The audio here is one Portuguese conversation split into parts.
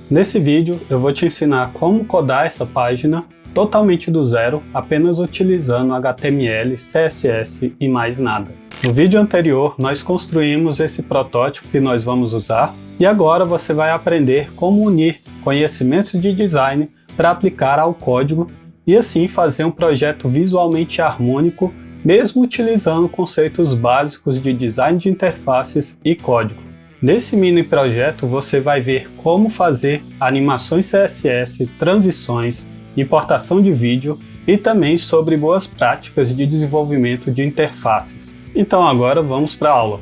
Nesse vídeo eu vou te ensinar como codar essa página totalmente do zero, apenas utilizando HTML, CSS e mais nada. No vídeo anterior nós construímos esse protótipo que nós vamos usar e agora você vai aprender como unir conhecimentos de design para aplicar ao código e assim fazer um projeto visualmente harmônico, mesmo utilizando conceitos básicos de design de interfaces e código. Nesse mini projeto você vai ver como fazer animações CSS, transições, importação de vídeo e também sobre boas práticas de desenvolvimento de interfaces. Então agora vamos para a aula.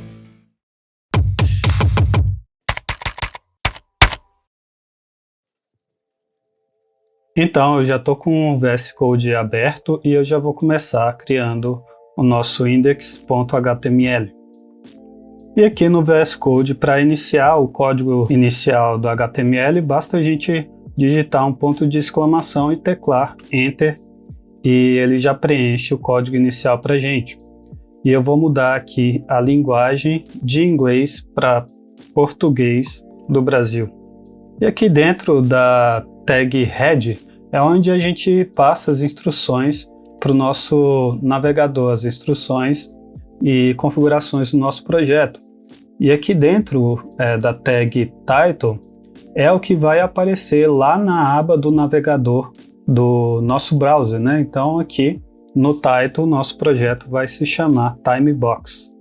Então eu já estou com o VS Code aberto e eu já vou começar criando o nosso index.html. E aqui no VS Code, para iniciar o código inicial do HTML, basta a gente digitar um ponto de exclamação e teclar Enter e ele já preenche o código inicial para a gente. E eu vou mudar aqui a linguagem de inglês para português do Brasil. E aqui dentro da tag Head é onde a gente passa as instruções para o nosso navegador, as instruções e configurações do nosso projeto. E aqui dentro da tag Title é o que vai aparecer lá na aba do navegador do nosso browser, né? Então aqui no Title nosso projeto vai se chamar Timebox.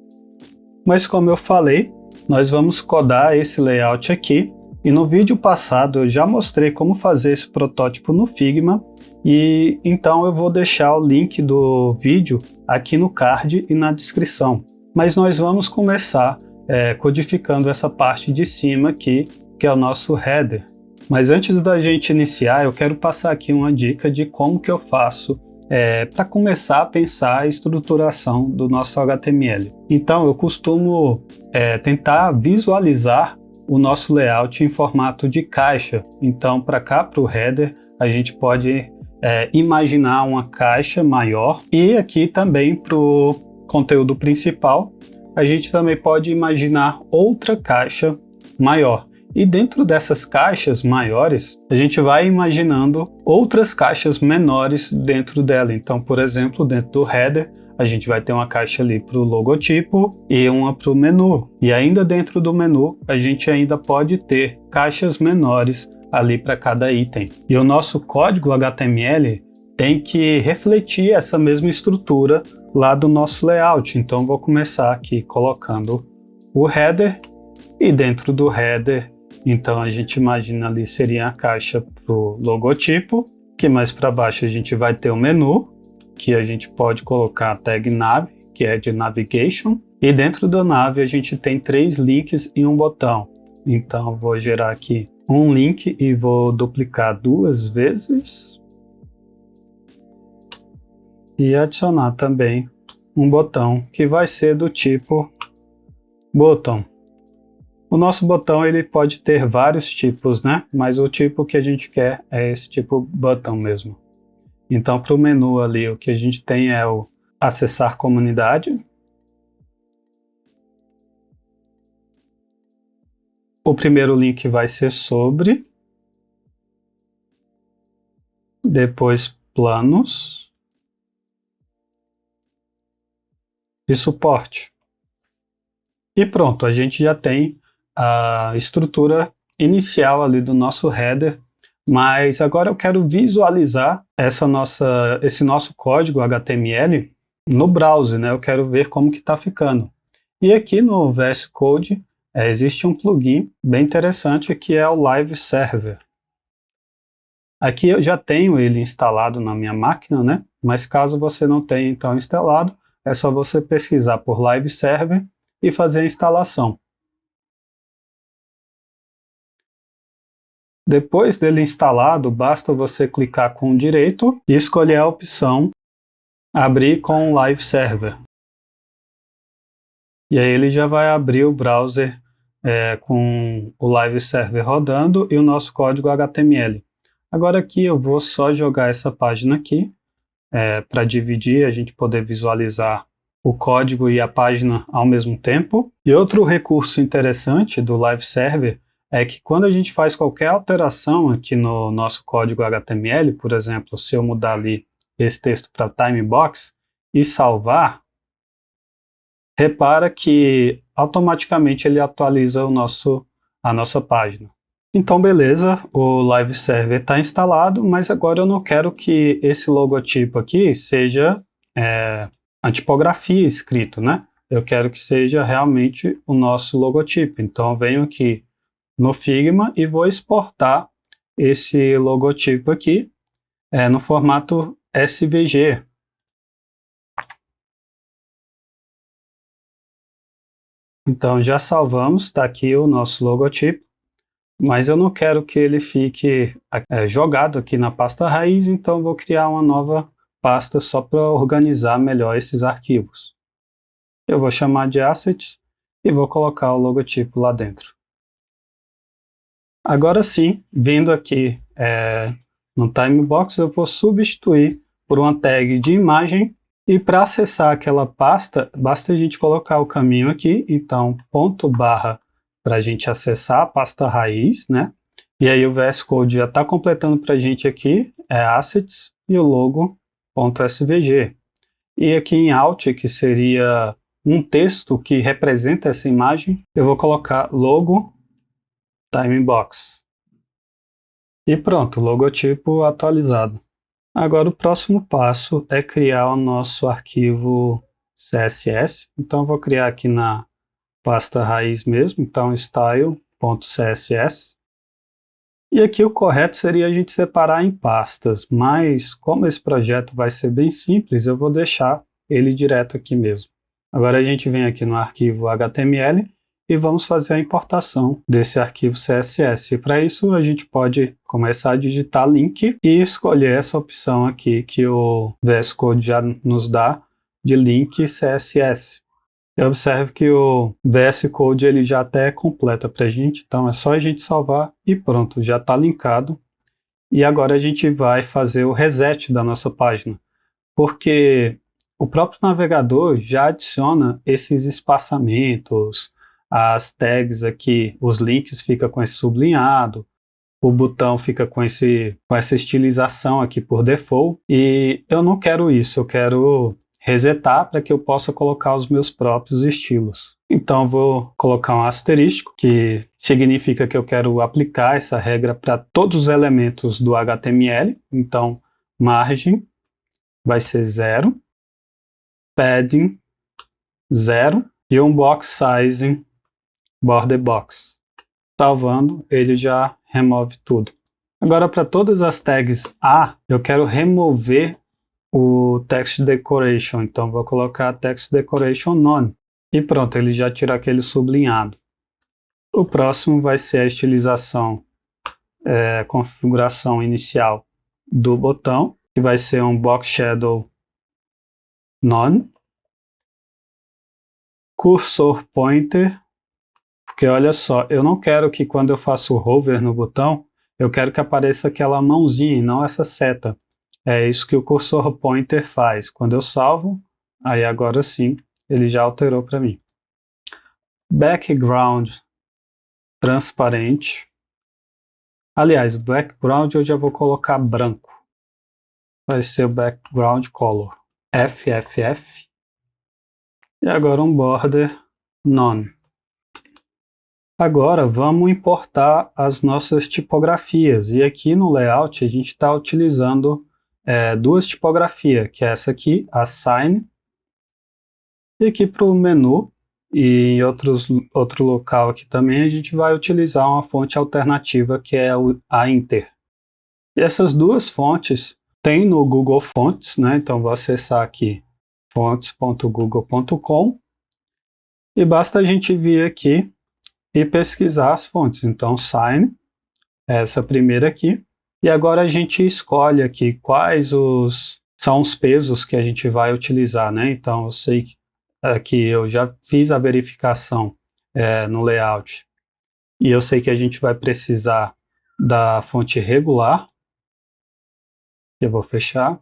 Mas como eu falei, nós vamos codar esse layout aqui e no vídeo passado eu já mostrei como fazer esse protótipo no Figma e então eu vou deixar o link do vídeo aqui no card e na descrição. Mas nós vamos começar codificando essa parte de cima aqui, que é o nosso header. Mas antes da gente iniciar, eu quero passar aqui uma dica de como que eu faço para começar a pensar a estruturação do nosso HTML. Então eu costumo tentar visualizar o nosso layout em formato de caixa. Então para cá, para o header, a gente pode imaginar uma caixa maior e aqui também para o conteúdo principal, a gente também pode imaginar outra caixa maior. E dentro dessas caixas maiores, a gente vai imaginando outras caixas menores dentro dela. Então, por exemplo, dentro do header, a gente vai ter uma caixa ali para o logotipo e uma para o menu. E ainda dentro do menu, a gente ainda pode ter caixas menores ali para cada item. E o nosso código HTML tem que refletir essa mesma estrutura lá do nosso layout. Então vou começar aqui colocando o header e dentro do header, então a gente imagina ali seria a caixa para o logotipo, que mais para baixo a gente vai ter o menu, que a gente pode colocar a tag nav, que é de navigation, e dentro da nav a gente tem 3 links e um botão. Então vou gerar aqui um link e vou duplicar 2 vezes. E adicionar também um botão que vai ser do tipo button. O nosso botão ele pode ter vários tipos, né? Mas o tipo que a gente quer é esse tipo button mesmo. Então para o menu ali o que a gente tem é o acessar comunidade. O primeiro link vai ser sobre. Depois planos. E suporte. E pronto, a gente já tem a estrutura inicial ali do nosso header, mas agora eu quero visualizar esse nosso código HTML no browser, né? Eu quero ver como que está ficando. E aqui no VS Code existe um plugin bem interessante que é o Live Server. Aqui eu já tenho ele instalado na minha máquina, né? Mas caso você não tenha então instalado, é só você pesquisar por Live Server e fazer a instalação. Depois dele instalado, basta você clicar com direito e escolher a opção Abrir com Live Server. E aí ele já vai abrir o browser com o Live Server rodando e o nosso código HTML. Agora aqui eu vou só jogar essa página aqui. Para dividir, a gente poder visualizar o código e a página ao mesmo tempo. E outro recurso interessante do Live Server é que quando a gente faz qualquer alteração aqui no nosso código HTML, por exemplo, se eu mudar ali esse texto para timebox e salvar, repara que automaticamente ele atualiza a nossa página. Então, beleza, o Live Server está instalado, mas agora eu não quero que esse logotipo aqui seja a tipografia escrito, né? Eu quero que seja realmente o nosso logotipo. Então, eu venho aqui no Figma e vou exportar esse logotipo aqui no formato SVG. Então, já salvamos, está aqui o nosso logotipo. Mas eu não quero que ele fique jogado aqui na pasta raiz, então eu vou criar uma nova pasta só para organizar melhor esses arquivos. Eu vou chamar de Assets e vou colocar o logotipo lá dentro. Agora sim, vindo aqui no Timebox, eu vou substituir por uma tag de imagem, e para acessar aquela pasta, basta a gente colocar o caminho aqui, então ponto barra para a gente acessar a pasta raiz, né? E aí o VS Code já está completando para a gente aqui, assets e o logo.svg. E aqui em Alt, que seria um texto que representa essa imagem, eu vou colocar logo timebox. E pronto, logotipo atualizado. Agora o próximo passo é criar o nosso arquivo CSS. Então eu vou criar aqui na pasta raiz mesmo, então style.css. E aqui o correto seria a gente separar em pastas, mas como esse projeto vai ser bem simples, eu vou deixar ele direto aqui mesmo. Agora a gente vem aqui no arquivo HTML e vamos fazer a importação desse arquivo CSS. E para isso a gente pode começar a digitar link e escolher essa opção aqui que o VS Code já nos dá de link CSS. E observe que o VS Code ele já até completa para a gente, então é só a gente salvar e pronto, já está linkado. E agora a gente vai fazer o reset da nossa página, porque o próprio navegador já adiciona esses espaçamentos, as tags aqui, os links ficam com esse sublinhado, o botão fica com essa estilização aqui por default, e eu não quero isso, eu quero resetar para que eu possa colocar os meus próprios estilos. Então eu vou colocar um asterisco, que significa que eu quero aplicar essa regra para todos os elementos do HTML. Então margem vai ser 0, padding 0 e um box sizing border box. Salvando, ele já remove tudo. Agora, para todas as tags A, eu quero remover o text decoration, então vou colocar text decoration none. E pronto, ele já tira aquele sublinhado. O próximo vai ser a estilização, configuração inicial do botão, que vai ser um box shadow none. Cursor pointer, porque olha só, eu não quero que quando eu faço hover no botão, eu quero que apareça aquela mãozinha e não essa seta. É isso que o cursor pointer faz. Quando eu salvo, aí agora sim, ele já alterou para mim. Background transparente. Aliás, o background eu já vou colocar branco. Vai ser o background color. FFF. E agora um border none. Agora vamos importar as nossas tipografias. E aqui no layout a gente está utilizando duas tipografias, que é essa aqui, a Sign. E aqui para o menu e em outro local aqui também a gente vai utilizar uma fonte alternativa que é a Inter. E essas duas fontes tem no Google Fonts, né? Então vou acessar aqui fontes.google.com e basta a gente vir aqui e pesquisar as fontes. Então Sign, essa primeira aqui, e agora a gente escolhe aqui quais são os pesos que a gente vai utilizar, né? Então eu sei que aqui eu já fiz a verificação no layout e eu sei que a gente vai precisar da fonte regular. Eu vou fechar.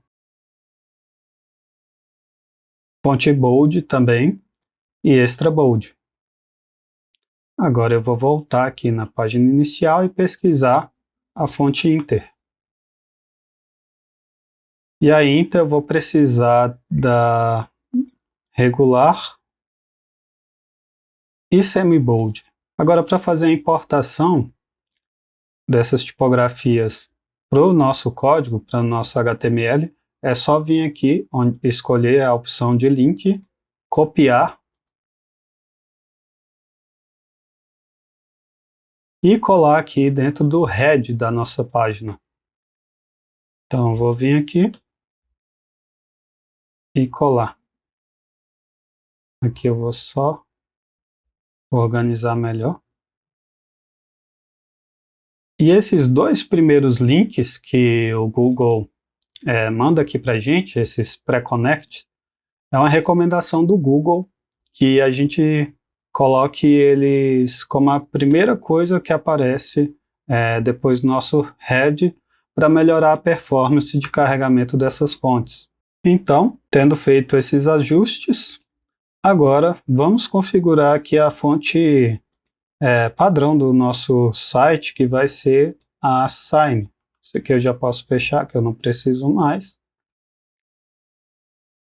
Fonte bold também e extra bold. Agora eu vou voltar aqui na página inicial e pesquisar a fonte Inter. E a Inter eu vou precisar da regular e semi-bold. Agora, para fazer a importação dessas tipografias para o nosso código, para o nosso HTML, é só vir aqui, escolher a opção de link, copiar e colar aqui dentro do head da nossa página. Então, vou vir aqui e colar. Aqui eu vou só organizar melhor. E esses dois primeiros links que o Google manda aqui para a gente, esses pré-connect, é uma recomendação do Google que a gente coloque eles como a primeira coisa que aparece depois do nosso head para melhorar a performance de carregamento dessas fontes. Então, tendo feito esses ajustes, agora vamos configurar aqui a fonte padrão do nosso site, que vai ser a Sign. Isso aqui eu já posso fechar, que eu não preciso mais.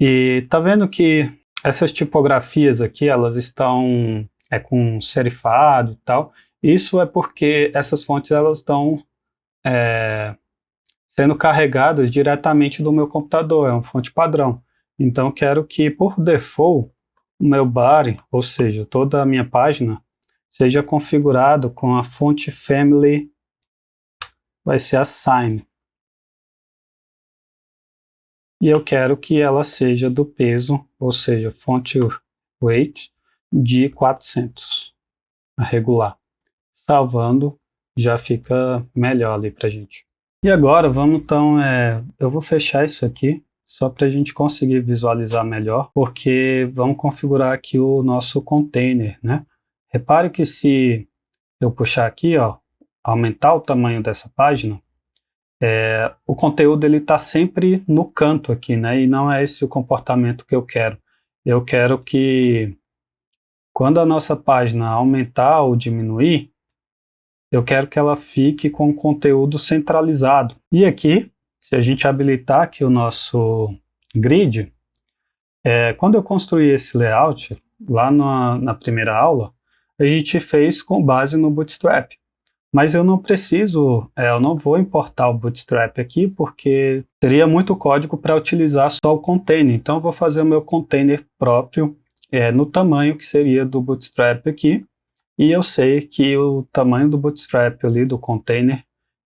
E tá vendo que essas tipografias aqui, elas estão com serifado e tal. Isso é porque essas fontes elas estão sendo carregadas diretamente do meu computador, é uma fonte padrão. Então quero que por default o meu body, ou seja, toda a minha página, seja configurado com a fonte family, vai ser a Sign. E eu quero que ela seja do peso, ou seja, fonte weight de 400, a regular. Salvando, já fica melhor ali pra gente. E agora vamos então, eu vou fechar isso aqui, só para a gente conseguir visualizar melhor, porque vamos configurar aqui o nosso container, né? Repare que se eu puxar aqui, ó, aumentar o tamanho dessa página, o conteúdo ele está sempre no canto aqui, né? E não é esse o comportamento que eu quero. Eu quero que quando a nossa página aumentar ou diminuir, eu quero que ela fique com o conteúdo centralizado. E aqui, se a gente habilitar aqui o nosso grid, quando eu construí esse layout, lá na primeira aula, a gente fez com base no Bootstrap. Mas eu não preciso, eu não vou importar o Bootstrap aqui, porque seria muito código para utilizar só o container. Então eu vou fazer o meu container próprio, no tamanho que seria do Bootstrap aqui. E eu sei que o tamanho do Bootstrap ali, do container,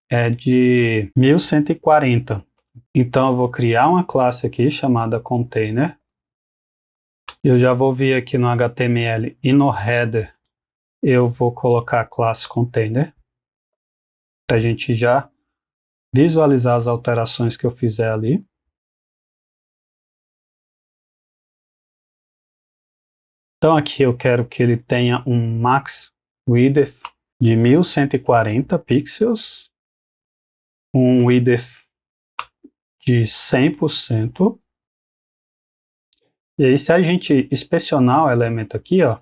é de 1140. Então eu vou criar uma classe aqui chamada container. Eu já vou vir aqui no HTML e no header eu vou colocar a classe container, para a gente já visualizar as alterações que eu fizer ali. Então aqui eu quero que ele tenha um max width de 1140 pixels, um width de 100%. E aí se a gente inspecionar o elemento aqui, ó,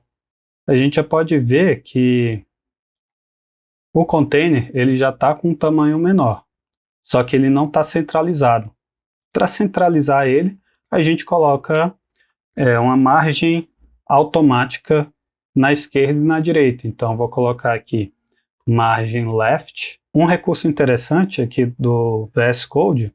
a gente já pode ver que o container ele já está com um tamanho menor, só que ele não está centralizado. Para centralizar ele, a gente coloca uma margem automática na esquerda e na direita. Então vou colocar aqui margem left. Um recurso interessante aqui do VS Code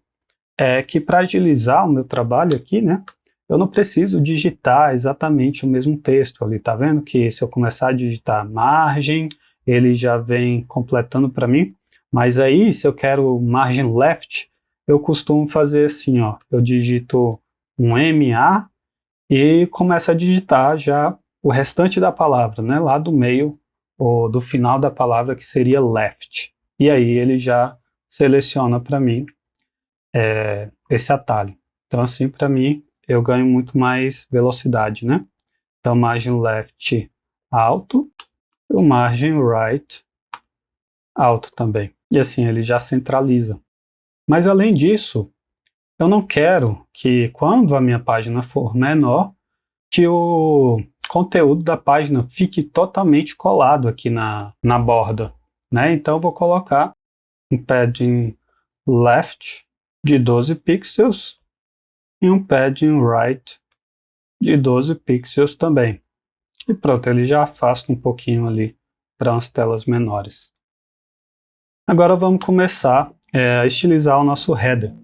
é que para agilizar o meu trabalho aqui, né, eu não preciso digitar exatamente o mesmo texto ali, tá vendo que se eu começar a digitar margem, ele já vem completando para mim, mas aí se eu quero margem left, eu costumo fazer assim, ó, eu digito um MA e começo a digitar já o restante da palavra, né, lá do meio ou do final da palavra, que seria left. E aí ele já seleciona para mim esse atalho. Então assim, para mim, eu ganho muito mais velocidade, né? Então margem left alto e o margem right alto também. E assim ele já centraliza. Mas além disso, eu não quero que quando a minha página for menor, que o conteúdo da página fique totalmente colado aqui na borda, né? Então eu vou colocar um padding left de 12 pixels e um padding right de 12 pixels também. E pronto, ele já afasta um pouquinho ali para umas telas menores. Agora vamos começar a estilizar o nosso header.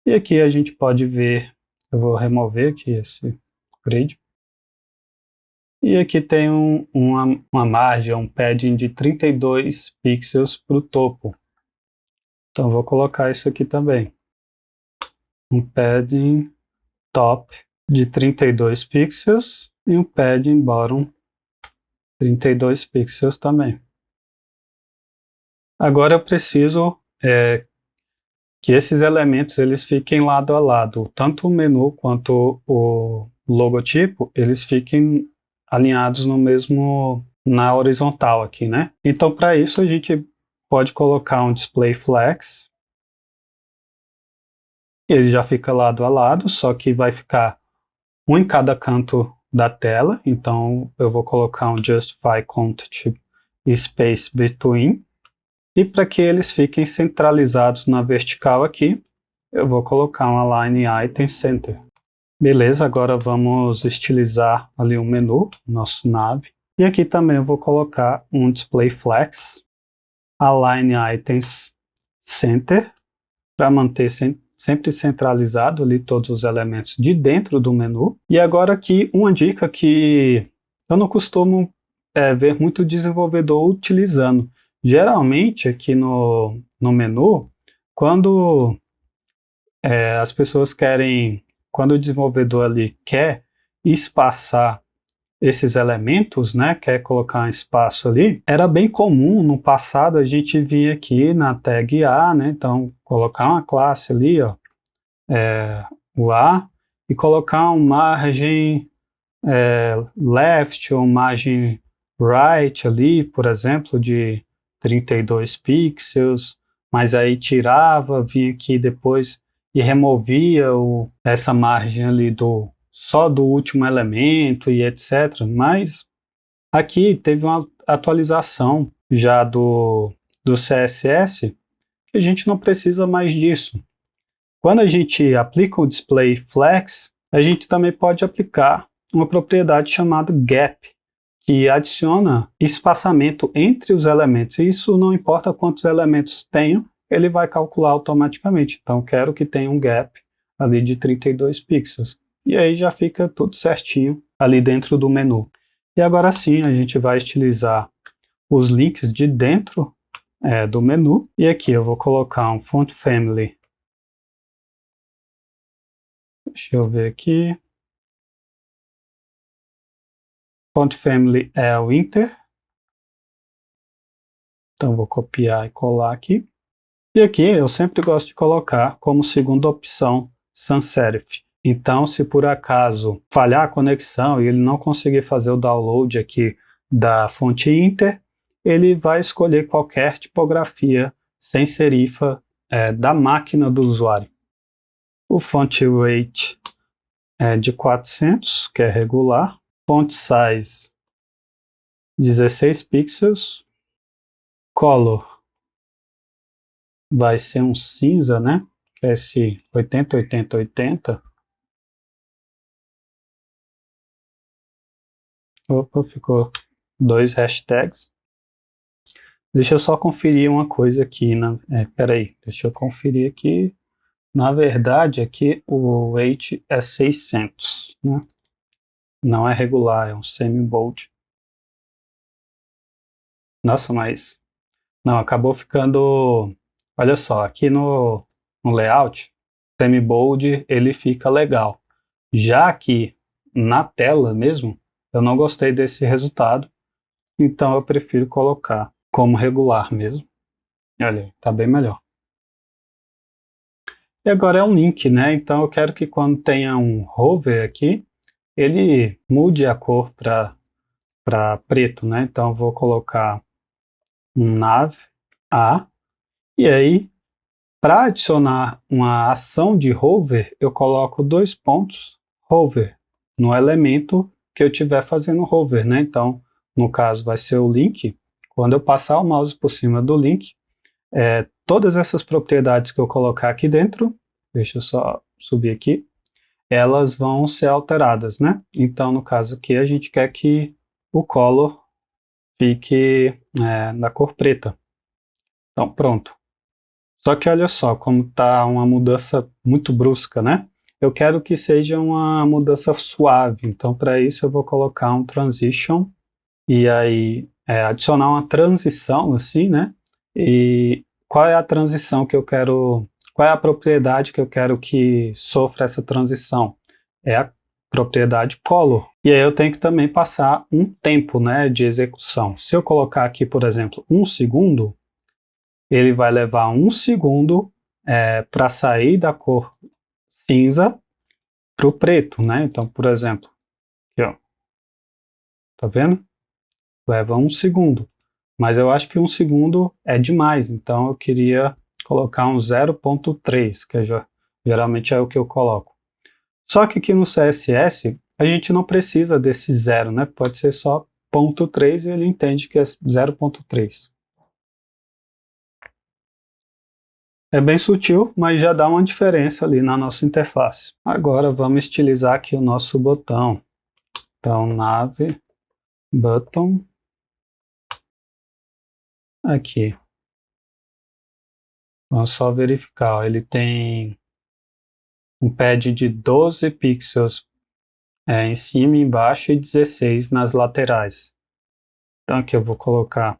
E aqui a gente pode ver, eu vou remover aqui esse grid. E aqui tem uma margem, um padding de 32 pixels para o topo. Então vou colocar isso aqui também. Um padding top de 32 pixels e um padding bottom 32 pixels também. Agora eu preciso que esses elementos eles fiquem lado a lado, tanto o menu quanto o logotipo, eles fiquem alinhados na horizontal aqui, né? Então para isso a gente pode colocar um display flex. Ele já fica lado a lado, só que vai ficar um em cada canto da tela. Então eu vou colocar um justify content space between. E para que eles fiquem centralizados na vertical aqui, eu vou colocar um align item center. Beleza, agora vamos estilizar ali o menu, nosso nav. E aqui também eu vou colocar um display flex, align items center, para manter sempre centralizado ali todos os elementos de dentro do menu. E agora aqui uma dica que eu não costumo ver muito desenvolvedor utilizando. Geralmente aqui no menu, quando as pessoas querem, quando o desenvolvedor ali quer espaçar esses elementos, né, quer colocar um espaço ali, era bem comum no passado a gente vir aqui na tag A, né, então colocar uma classe ali, ó, o A, e colocar um margem left ou margem right ali, por exemplo, de 32 pixels, mas aí tirava, vinha aqui depois e removia essa margem ali só do último elemento e etc. Mas aqui teve uma atualização já do CSS que a gente não precisa mais disso. Quando a gente aplica o display flex, a gente também pode aplicar uma propriedade chamada gap, que adiciona espaçamento entre os elementos. Isso não importa quantos elementos tenham, ele vai calcular automaticamente. Então, quero que tenha um gap ali de 32 pixels. E aí já fica tudo certinho ali dentro do menu. E agora sim, a gente vai estilizar os links de dentro do menu. E aqui eu vou colocar um font family. Deixa eu ver aqui. Font family é o Inter. Então vou copiar e colar aqui. E aqui eu sempre gosto de colocar como segunda opção sans serif. Então, se por acaso falhar a conexão e ele não conseguir fazer o download aqui da fonte Inter, ele vai escolher qualquer tipografia sem serifa da máquina do usuário. O font weight é de 400, que é regular. Font size 16 pixels. Color vai ser um cinza, né? Que é esse 80-80-80. Opa, ficou 2 hashtags. Deixa eu só conferir uma coisa aqui. Peraí, deixa eu conferir aqui. Na verdade, aqui o weight é 600, né? Não é regular, é um semi-bold. Nossa, mas... Não, acabou ficando... Olha só, aqui no layout, semi-bold, ele fica legal. Já aqui na tela mesmo, eu não gostei desse resultado, então eu prefiro colocar como regular mesmo. Olha aí, tá bem melhor. E agora é um link, né? Então eu quero que quando tenha um hover aqui, ele mude a cor para preto, né? Então eu vou colocar um nav A, e aí para adicionar uma ação de hover, eu coloco 2 pontos hover no elemento que eu estiver fazendo hover, né? Então, no caso, vai ser o link. Quando eu passar o mouse por cima do link, todas essas propriedades que eu colocar aqui dentro, deixa eu só subir aqui, elas vão ser alteradas, né? Então, no caso aqui, a gente quer que o color fique na cor preta. Então, pronto. Só que olha só, como está uma mudança muito brusca, né? Eu quero que seja uma mudança suave. Então, para isso, eu vou colocar um transition e aí adicionar uma transição, assim, né? E qual é a transição que eu quero, qual é a propriedade que eu quero que sofra essa transição? É a propriedade color. E aí eu tenho que também passar um tempo, né, de execução. Se eu colocar aqui, por exemplo, 1 segundo, ele vai levar 1 segundo para sair da cor cinza para o preto, né? Então, por exemplo, aqui, ó, tá vendo? Leva 1 segundo. Mas eu acho que 1 segundo é demais, então eu queria colocar um 0.3, que geralmente é o que eu coloco. Só que aqui no CSS a gente não precisa desse 0, né? Pode ser só 0.3 e ele entende que é 0.3. É bem sutil, mas já dá uma diferença ali na nossa interface. Agora vamos estilizar aqui o nosso botão. Então, nave, button, aqui. Vamos só verificar, ó, ele tem um pad de 12 pixels em cima e embaixo e 16 nas laterais. Então aqui eu vou colocar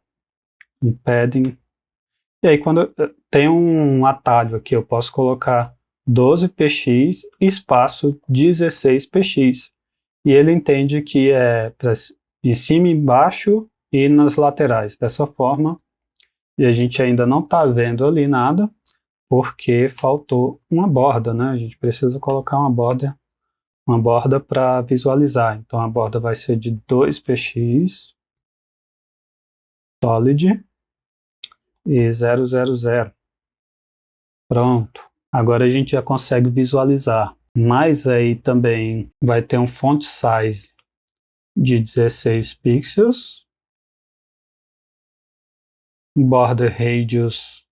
um padding. E aí quando tem um atalho aqui, eu posso colocar 12px espaço 16px. E ele entende que é em cima e embaixo e nas laterais. Dessa forma, e a gente ainda não está vendo ali nada, porque faltou uma borda, né? A gente precisa colocar uma borda para visualizar. Então a borda vai ser de 2px solid e 000. Pronto. Agora a gente já consegue visualizar. Mas aí também vai ter um font size de 16 pixels, border radius,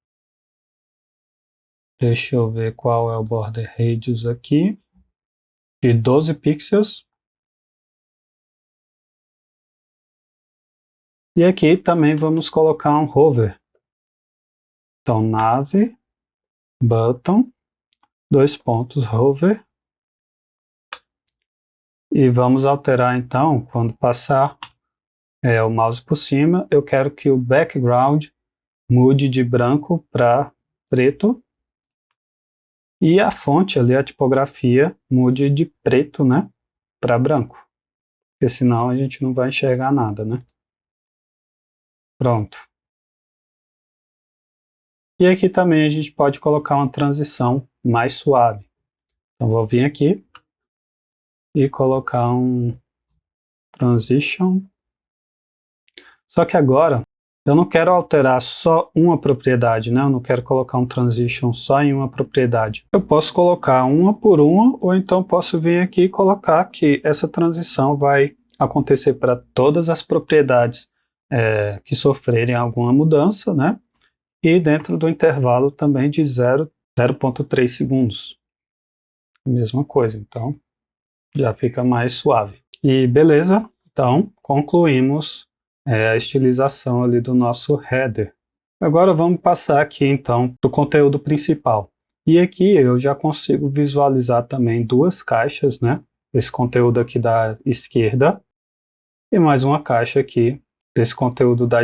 deixa eu ver qual é o border radius aqui, de 12 pixels. E aqui também vamos colocar um hover. Então, nave, button, dois pontos, hover. E vamos alterar então, quando passar o mouse por cima, eu quero que o background mude de branco para preto. E a fonte ali, a tipografia, mude de preto, né, para branco. Porque senão a gente não vai enxergar nada, né? Pronto. E aqui também a gente pode colocar uma transição mais suave. Então vou vir aqui e colocar um transition. Só que agora eu não quero alterar só uma propriedade, né? Eu não quero colocar um transition só em uma propriedade. Eu posso colocar uma por uma, ou então posso vir aqui e colocar que essa transição vai acontecer para todas as propriedades que sofrerem alguma mudança, né? E dentro do intervalo também de 0,3 segundos. Mesma coisa, então já fica mais suave. E beleza, então concluímos a estilização ali do nosso header. Agora vamos passar aqui então do conteúdo principal. E aqui eu já consigo visualizar também duas caixas, né? Esse conteúdo aqui da esquerda e mais uma caixa aqui desse conteúdo da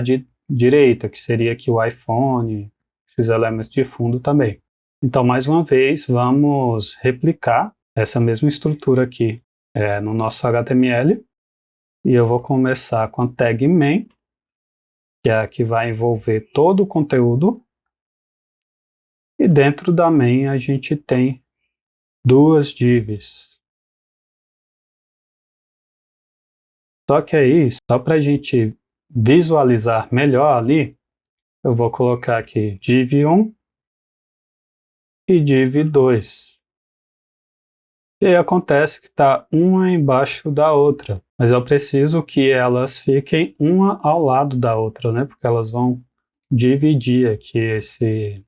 direita, que seria aqui o iPhone, esses elementos de fundo também. Então, mais uma vez, vamos replicar essa mesma estrutura aqui no nosso HTML. E eu vou começar com a tag main, que é a que vai envolver todo o conteúdo. E dentro da main a gente tem duas divs. Só que aí, só para a gente visualizar melhor ali, eu vou colocar aqui div 1 e div 2. E aí acontece que está uma embaixo da outra. mas eu preciso que elas fiquem uma ao lado da outra, né? Porque elas vão dividir aqui esse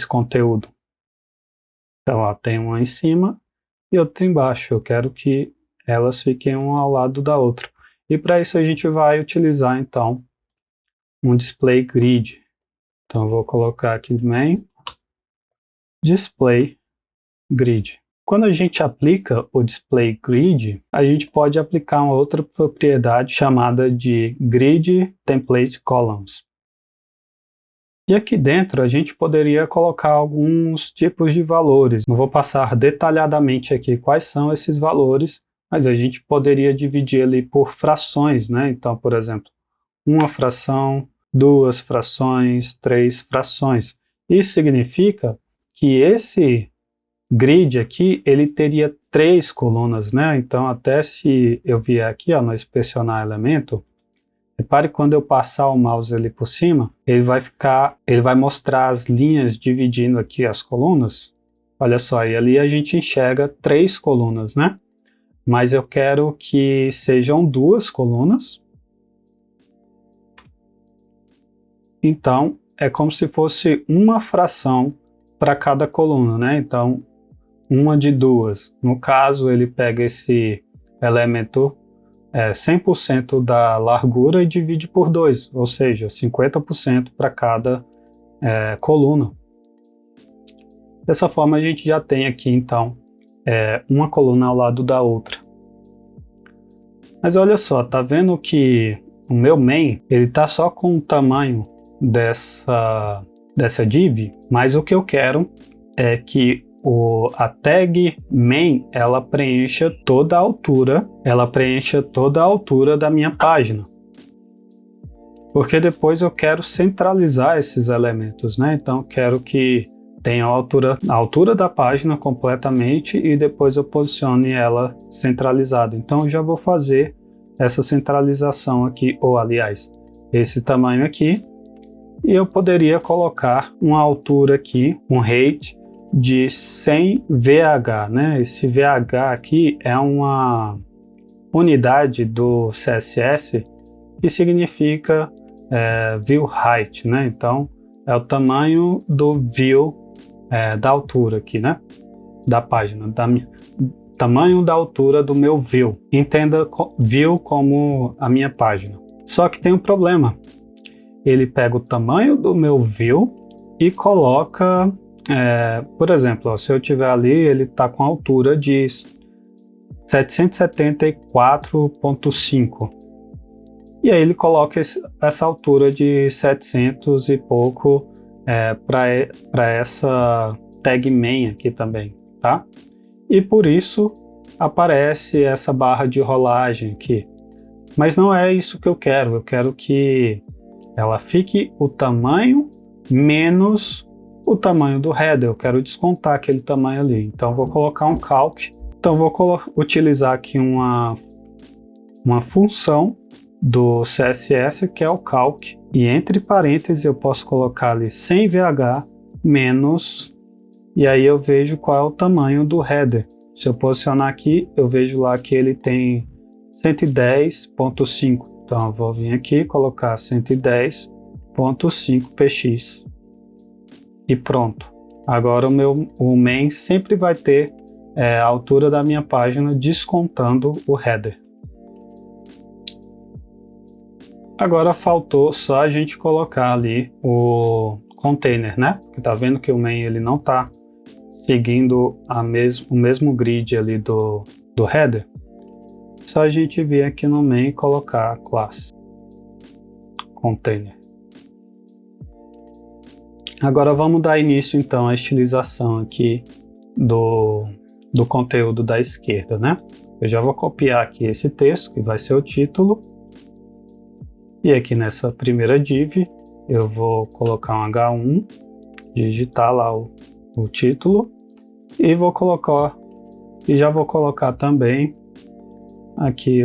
conteúdo. Então, ó, tem uma em cima e outra embaixo. Eu quero que elas fiquem uma ao lado da outra. E para isso a gente vai utilizar, então, um display grid. Então, eu vou colocar aqui main display grid. Quando a gente aplica o display grid, a gente pode aplicar uma outra propriedade chamada de grid template columns. E aqui dentro a gente poderia colocar alguns tipos de valores. Não vou passar detalhadamente aqui quais são esses valores, mas a gente poderia dividir ali por frações, né? Então, por exemplo, uma fração, duas frações, três frações. Isso significa que esse grid aqui, ele teria três colunas, né? Então, até se eu vier aqui, ó, no inspecionar elemento, repare quando eu passar o mouse ali por cima, ele vai mostrar as linhas dividindo aqui as colunas. Olha só, e ali a gente enxerga três colunas, né? Mas eu quero que sejam duas colunas. Então, é como se fosse uma fração para cada coluna, né? Então, uma de duas. No caso, ele pega esse elemento 100% da largura e divide por 2, ou seja, 50% para cada coluna. Dessa forma, a gente já tem aqui, então, uma coluna ao lado da outra. Mas olha só, tá vendo que o meu main, ele tá só com o tamanho dessa div, mas o que eu quero é que a tag main, ela preencha toda a altura da minha página. Porque depois eu quero centralizar esses elementos, né? Então eu quero que tenha a altura da página completamente e depois eu posicione ela centralizada. Então eu já vou fazer essa centralização aqui, ou aliás, esse tamanho aqui, e eu poderia colocar uma altura aqui, um height de 100 VH, né? Esse VH aqui é uma unidade do CSS que significa view height, né? Então é o tamanho do view da altura aqui, né? Da página, tamanho da altura do meu view. Entenda view como a minha página. Só que tem um problema. Ele pega o tamanho do meu view e coloca, por exemplo, ó, se eu tiver ali, ele está com a altura de 774.5. E aí ele coloca essa altura de 700 e pouco para essa tag main aqui também, tá? E por isso aparece essa barra de rolagem aqui. Mas não é isso que eu quero que ela fique o tamanho menos o tamanho do header. Eu quero descontar aquele tamanho ali. Então vou colocar um calc. Então vou utilizar aqui uma função do CSS que é o calc. E entre parênteses eu posso colocar ali 100 VH menos, e aí eu vejo qual é o tamanho do header. Se eu posicionar aqui, eu vejo lá que ele tem 110.5. Então eu vou vir aqui e colocar 110.5 px. E pronto. Agora o main sempre vai ter a altura da minha página descontando o header. Agora faltou só a gente colocar ali o container, né? Porque tá vendo que o main ele não tá seguindo o mesmo grid ali do header. Só a gente vir aqui no main e colocar a classe container. Agora vamos dar início então à estilização aqui do conteúdo da esquerda, né? Eu já vou copiar aqui esse texto que vai ser o título, e aqui nessa primeira div eu vou colocar um H1, digitar lá o título, e já vou colocar também aqui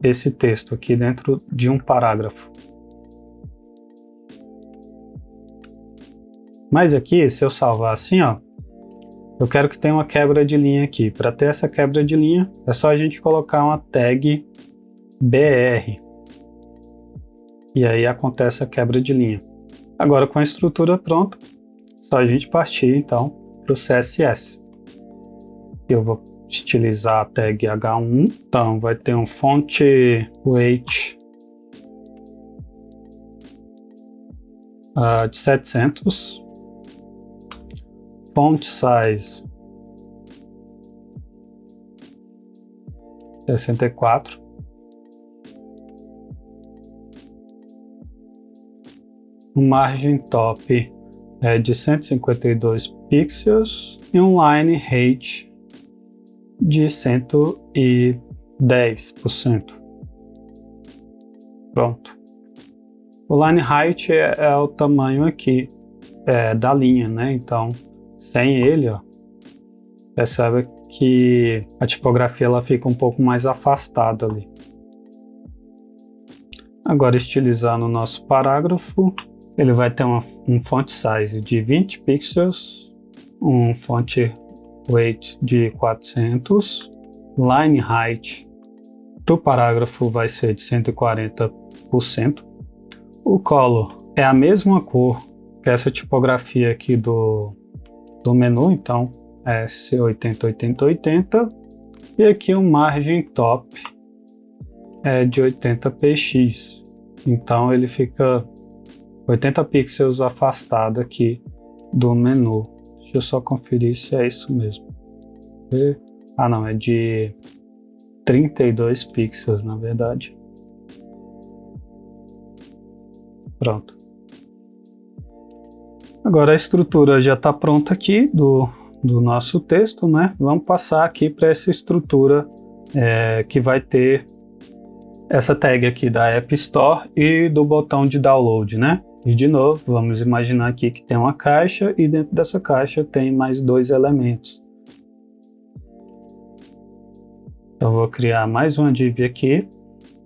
esse texto aqui dentro de um parágrafo. Mas aqui, se eu salvar assim, ó, eu quero que tenha uma quebra de linha aqui. Para ter essa quebra de linha, é só a gente colocar uma tag BR. E aí acontece a quebra de linha. Agora, com a estrutura pronta, só a gente partir então para o CSS. Eu vou estilizar a tag H1, então vai ter um font weight de 700, font size 64, margem top de 152 pixels e um line height de 110%. Pronto. O line height é o tamanho aqui da linha, né? Então, sem ele, ó, percebe que a tipografia ela fica um pouco mais afastada ali. Agora, estilizando o nosso parágrafo, ele vai ter um font size de 20 pixels, um font weight de 400, line height do parágrafo vai ser de 140%. O color é a mesma cor que essa tipografia aqui do menu, então é C80-80-80. E aqui o margem top é de 80 px, então ele fica 80 pixels afastado aqui do menu. Deixa eu só conferir se é isso mesmo. Ah não, é de 32 pixels na verdade. Pronto. Agora a estrutura já está pronta aqui do nosso texto, né? Vamos passar aqui para essa estrutura que vai ter essa tag aqui da App Store e do botão de download, né? E de novo, vamos imaginar aqui que tem uma caixa e dentro dessa caixa tem mais dois elementos. Então vou criar mais uma div aqui.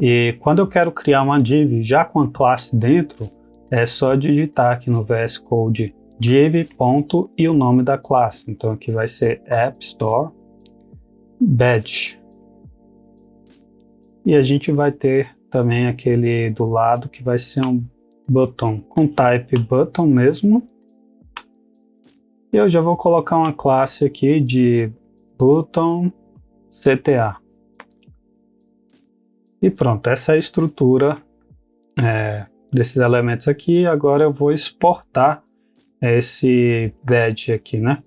E quando eu quero criar uma div já com a classe dentro, é só digitar aqui no VS Code div. E o nome da classe. Então aqui vai ser App Store Badge. E a gente vai ter também aquele do lado que vai ser um button com type button mesmo. E eu já vou colocar uma classe aqui de button CTA. E pronto, essa é a estrutura desses elementos aqui. Agora eu vou exportar esse badge aqui, né?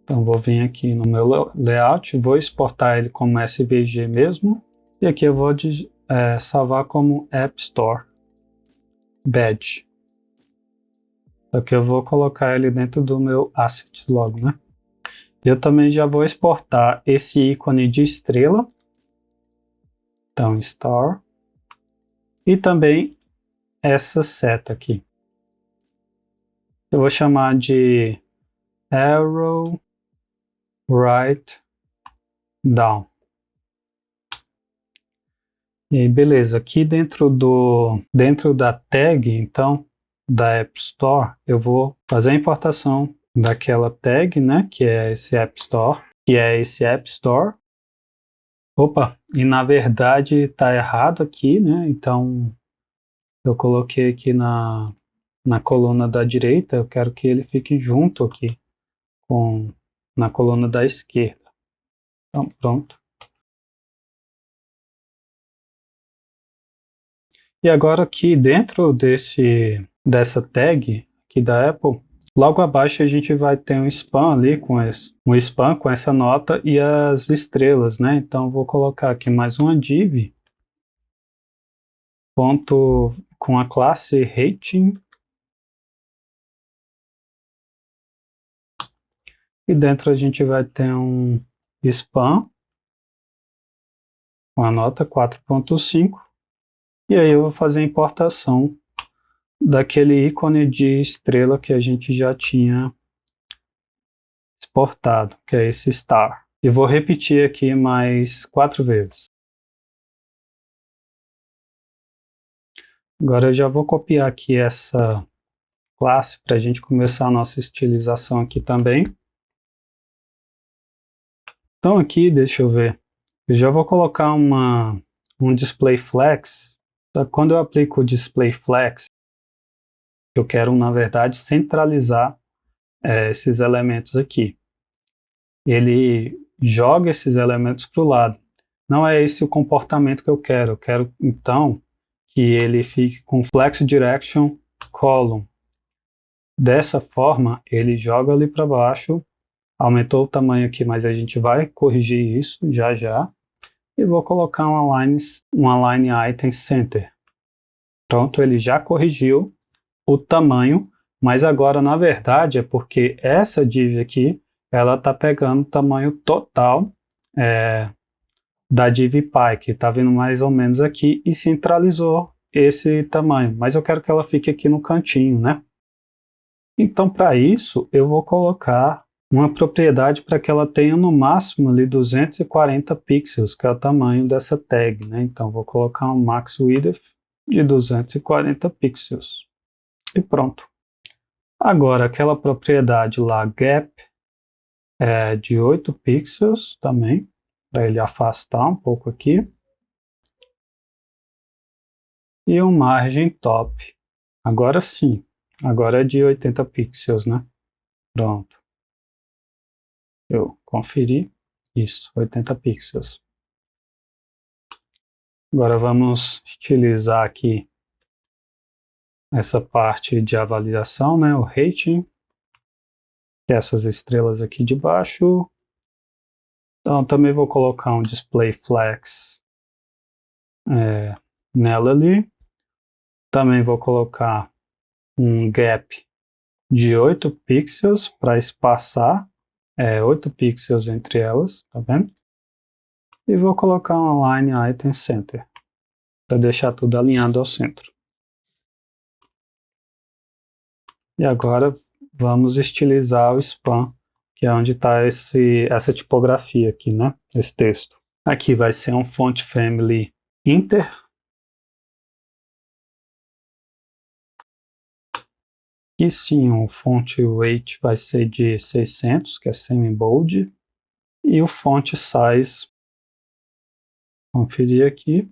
Então vou vir aqui no meu layout, vou exportar ele como SVG mesmo. E aqui eu vou salvar como App Store Badge. Só que eu vou colocar ele dentro do meu asset logo, né? Eu também já vou exportar esse ícone de estrela. Então, Star. E também essa seta aqui. Eu vou chamar de Arrow Right Down. E beleza, aqui dentro da tag, então, da App Store, eu vou fazer a importação daquela tag, né, que é esse App Store, Opa, e na verdade está errado aqui, né, então eu coloquei aqui na coluna da direita, eu quero que ele fique junto aqui na coluna da esquerda. Então, pronto. E agora aqui dentro dessa tag aqui da Apple, logo abaixo a gente vai ter um spam ali um spam com essa nota e as estrelas, né? Então vou colocar aqui mais uma div com a classe rating. E dentro a gente vai ter um spam com a nota 4.5. E aí eu vou fazer a importação daquele ícone de estrela que a gente já tinha exportado, que é esse star. E vou repetir aqui mais 4 vezes. Agora eu já vou copiar aqui essa classe para a gente começar a nossa estilização aqui também. Então aqui, deixa eu ver, eu já vou colocar um display flex. Quando eu aplico o display flex, eu quero, na verdade, centralizar esses elementos aqui. Ele joga esses elementos para o lado. Não é esse o comportamento que eu quero. Eu quero, então, que ele fique com flex direction column. Dessa forma, ele joga ali para baixo. Aumentou o tamanho aqui, mas a gente vai corrigir isso já já. E vou colocar um align item center. Pronto, ele já corrigiu o tamanho, mas agora na verdade é porque essa div aqui, ela está pegando o tamanho total da div py, que está vindo mais ou menos aqui, e centralizou esse tamanho. Mas eu quero que ela fique aqui no cantinho, né? Então, para isso, eu vou colocar uma propriedade para que ela tenha no máximo ali 240 pixels, que é o tamanho dessa tag, né? Então, vou colocar um max width de 240 pixels. E pronto. Agora, aquela propriedade lá, gap, é de 8 pixels também, para ele afastar um pouco aqui. E o margem top. Agora sim, agora é de 80 pixels, né? Pronto. Eu conferi. Isso, 80 pixels. Agora vamos estilizar aqui essa parte de avaliação, né? O rating. Que é essas estrelas aqui de baixo. Então também vou colocar um display flex nela ali. Também vou colocar um gap de 8 pixels para espaçar 8 pixels entre elas, tá vendo? E vou colocar um align item center para deixar tudo alinhado ao centro. E agora vamos estilizar o span, que é onde está essa tipografia aqui, né? Esse texto. Aqui vai ser um font family Inter. E sim, o font weight vai ser de 600, que é semi-bold. E o font size, conferir aqui,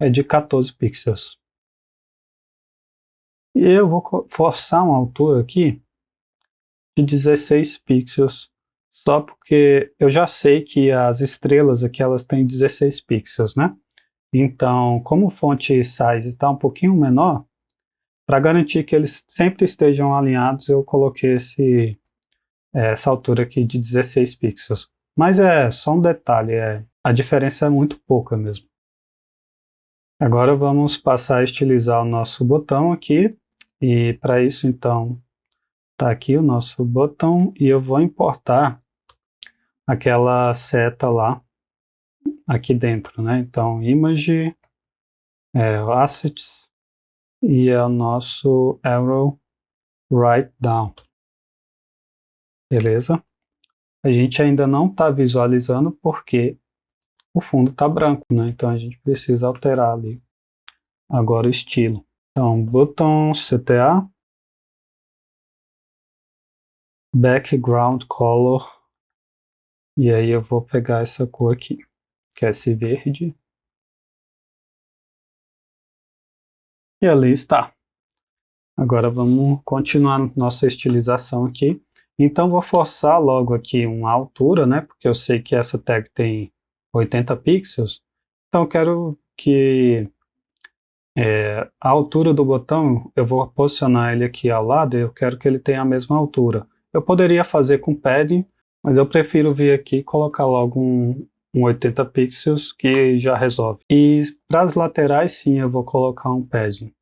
é de 14 pixels. E eu vou forçar uma altura aqui de 16 pixels, só porque eu já sei que as estrelas aqui elas têm 16 pixels, né? Então, como o font size está um pouquinho menor, para garantir que eles sempre estejam alinhados, eu coloquei essa altura aqui de 16 pixels. Mas é só um detalhe, a diferença é muito pouca mesmo. Agora vamos passar a estilizar o nosso botão aqui, e para isso então tá aqui o nosso botão e eu vou importar aquela seta lá aqui dentro, né? Então image, assets e é o nosso arrow right down, beleza? A gente ainda não está visualizando porque o fundo está branco, né? Então a gente precisa alterar ali agora o estilo. Então botão CTA, background color, e aí eu vou pegar essa cor aqui, que é esse verde, e ali está. Agora vamos continuar nossa estilização aqui. Então vou forçar logo aqui uma altura, né? Porque eu sei que essa tag tem 80 pixels. Então eu quero que a altura do botão, eu vou posicionar ele aqui ao lado e eu quero que ele tenha a mesma altura. Eu poderia fazer com padding, mas eu prefiro vir aqui e colocar logo um 80 pixels que já resolve. E para as laterais sim eu vou colocar um padding,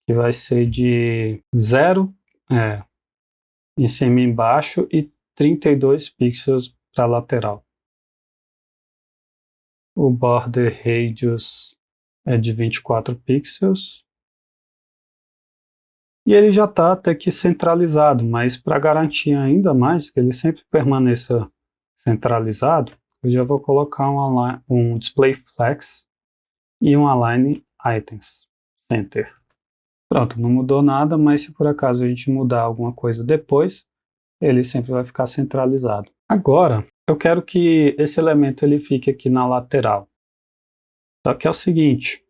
que vai ser de 0 em cima e embaixo e 32 pixels para a lateral. O border radius é de 24 pixels. E ele já está até que centralizado, mas para garantir ainda mais que ele sempre permaneça centralizado, eu já vou colocar um display flex e um align items center. Pronto, não mudou nada, mas se por acaso a gente mudar alguma coisa depois, ele sempre vai ficar centralizado. Agora, eu quero que esse elemento ele fique aqui na lateral. Só que é o seguinte,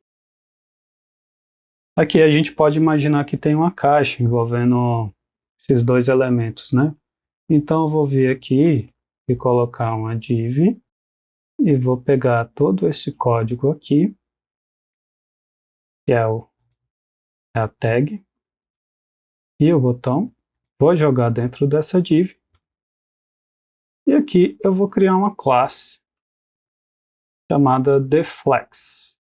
aqui a gente pode imaginar que tem uma caixa envolvendo esses dois elementos, né? Então eu vou vir aqui e colocar uma div e vou pegar todo esse código aqui, que é a tag, e o botão, vou jogar dentro dessa div, e aqui eu vou criar uma classe chamada deflex,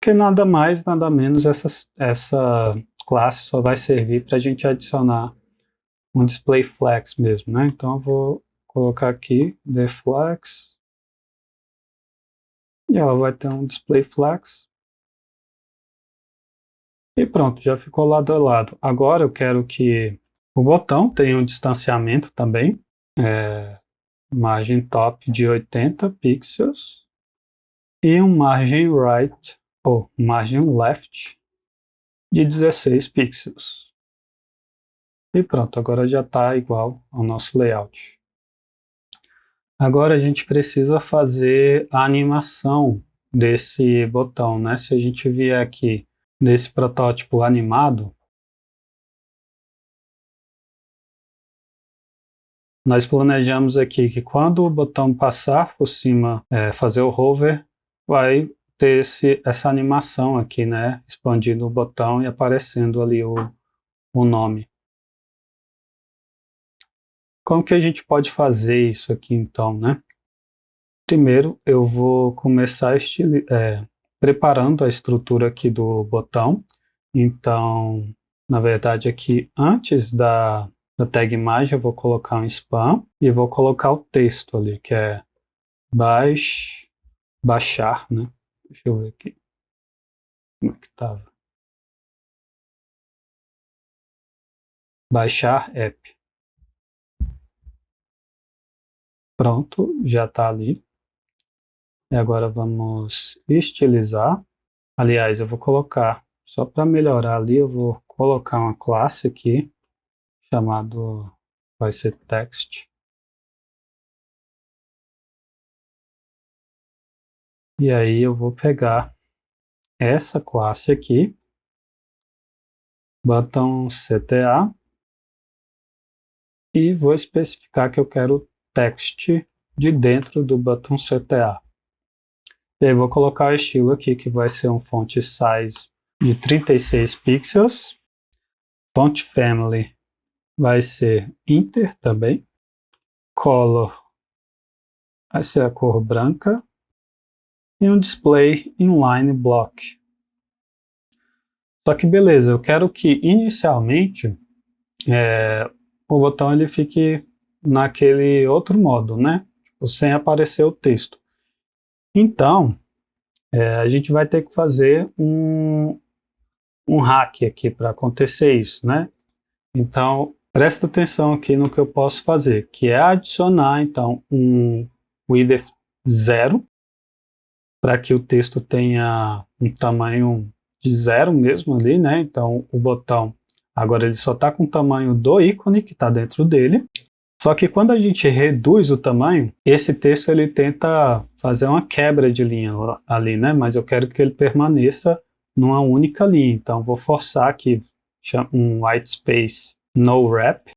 que nada mais, nada menos, essa classe só vai servir para a gente adicionar um display flex mesmo, né? Então eu vou colocar aqui deflex, e ela vai ter um display flex. E pronto, já ficou lado a lado. Agora eu quero que o botão tenha um distanciamento também, margem top de 80 pixels e um margem right, ou margem left de 16 pixels. E pronto, agora já está igual ao nosso layout. Agora a gente precisa fazer a animação desse botão, né? Se a gente vier aqui nesse protótipo animado, nós planejamos aqui que quando o botão passar por cima, fazer o hover, vai ter essa animação aqui, né? Expandindo o botão e aparecendo ali o nome. Como que a gente pode fazer isso aqui então, né? Primeiro eu vou começar preparando a estrutura aqui do botão. Então, na verdade aqui antes da tag imagem eu vou colocar um span e vou colocar o texto ali, que é baixar, né? Deixa eu ver aqui como é que estava. Baixar app. Pronto, já está ali. E agora vamos estilizar. Aliás, eu vou colocar, só para melhorar ali, eu vou colocar uma classe aqui, chamado, vai ser text. E aí eu vou pegar essa classe aqui, botão CTA, e vou especificar que eu quero text de dentro do botão CTA. E aí vou colocar o estilo aqui, que vai ser um font size de 36 pixels. Font family vai ser Inter também. Color vai ser a cor branca. E um display inline block. Só que beleza, eu quero que inicialmente o botão ele fique naquele outro modo, né? Sem aparecer o texto. Então, a gente vai ter que fazer um hack aqui para acontecer isso, né? Então, presta atenção aqui no que eu posso fazer, que é adicionar, então, um width 0, para que o texto tenha um tamanho de 0 mesmo ali, né? Então, o botão, agora ele só está com o tamanho do ícone que está dentro dele. Só que quando a gente reduz o tamanho, esse texto ele tenta fazer uma quebra de linha ali, né? Mas eu quero que ele permaneça numa única linha. Então, vou forçar aqui um white space no wrap.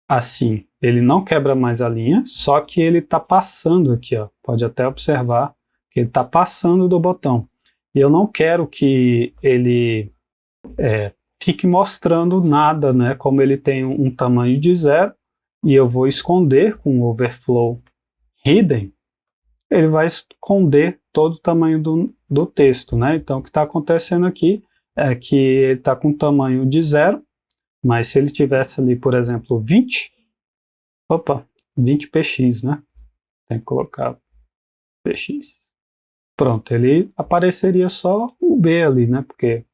Assim, ele não quebra mais a linha, só que ele está passando aqui, ó. Pode até observar que ele está passando do botão. E eu não quero que ele fique mostrando nada, né? Como ele tem um tamanho de 0, e eu vou esconder com o overflow hidden, ele vai esconder todo o tamanho do texto, né? Então, o que está acontecendo aqui é que ele está com tamanho de 0, mas se ele tivesse ali, por exemplo, 20 px, né? Tem que colocar px. Pronto, ele apareceria só o B ali, né? Porque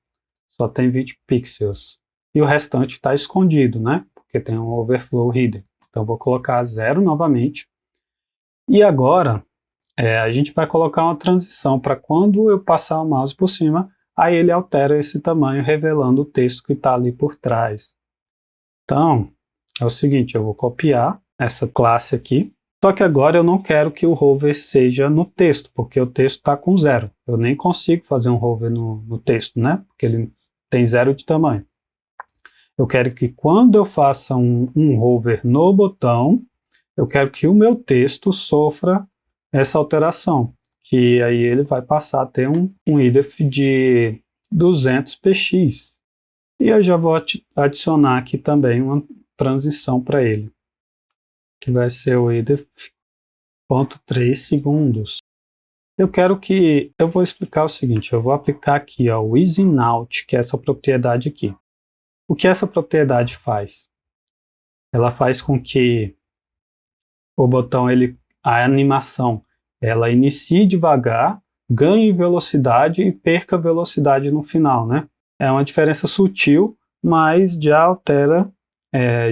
só tem 20 pixels. E o restante está escondido, né? Porque tem um overflow hidden. Então, vou colocar 0 novamente. E agora, a gente vai colocar uma transição para quando eu passar o mouse por cima, aí ele altera esse tamanho, revelando o texto que está ali por trás. Então, é o seguinte, eu vou copiar essa classe aqui, Só que agora eu não quero que o hover seja no texto, porque o texto está com 0. Eu nem consigo fazer um hover no texto, né? Porque ele tem 0 de tamanho. Eu quero que quando eu faça um hover no botão, eu quero que o meu texto sofra essa alteração, que aí ele vai passar a ter um IDEF de 200 px. E eu já vou adicionar aqui também uma transição para ele, que vai ser o IDEF.3 segundos. Eu vou explicar o seguinte, eu vou aplicar aqui ó, o EasyNout, que é essa propriedade aqui. O que essa propriedade faz? Ela faz com que o botão, a animação, ela inicie devagar, ganhe velocidade e perca velocidade no final, né? É uma diferença sutil, mas já altera,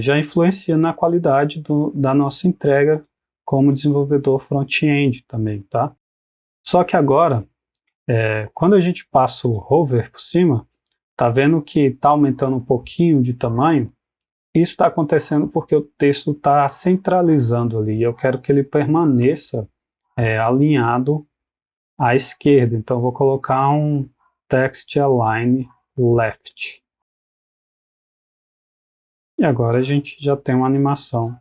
já influencia na qualidade da nossa entrega como desenvolvedor front-end também, tá? Só que agora, quando a gente passa o hover por cima, tá vendo que está aumentando um pouquinho de tamanho? Isso está acontecendo porque o texto está centralizando ali. Eu quero que ele permaneça alinhado à esquerda. Então, eu vou colocar um text align left. E agora a gente já tem uma animação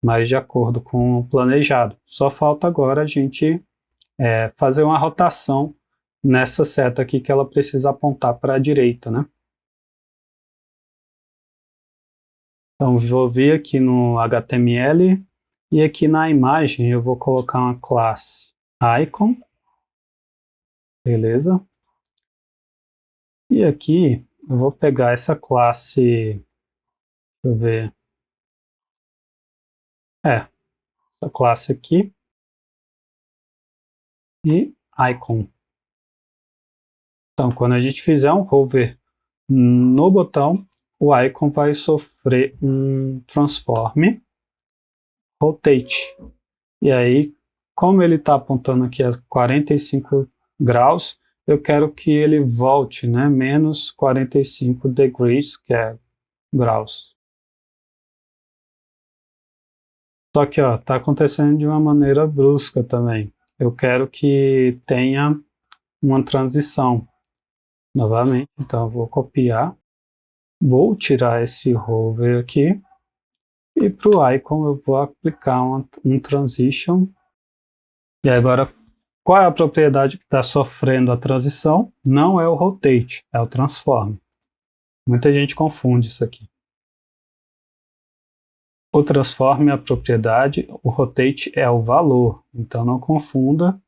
mais de acordo com o planejado. Só falta agora a gente fazer uma rotação nessa seta aqui que ela precisa apontar para a direita, né? Então, vou vir aqui no HTML e aqui na imagem eu vou colocar uma classe icon, beleza? E aqui eu vou pegar essa classe, deixa eu ver, essa classe aqui e icon. Então, quando a gente fizer um hover no botão, o icon vai sofrer um transform rotate. E aí, como ele está apontando aqui a 45 graus, eu quero que ele volte, né, menos 45 degrees, que é graus. Só que está acontecendo de uma maneira brusca também. Eu quero que tenha uma transição. Novamente, então eu vou copiar, vou tirar esse hover aqui, e para o icon eu vou aplicar um transition. E agora, qual é a propriedade que está sofrendo a transição? Não é o rotate, é o transform. Muita gente confunde isso aqui. O transform é a propriedade, o rotate é o valor. Então não confunda.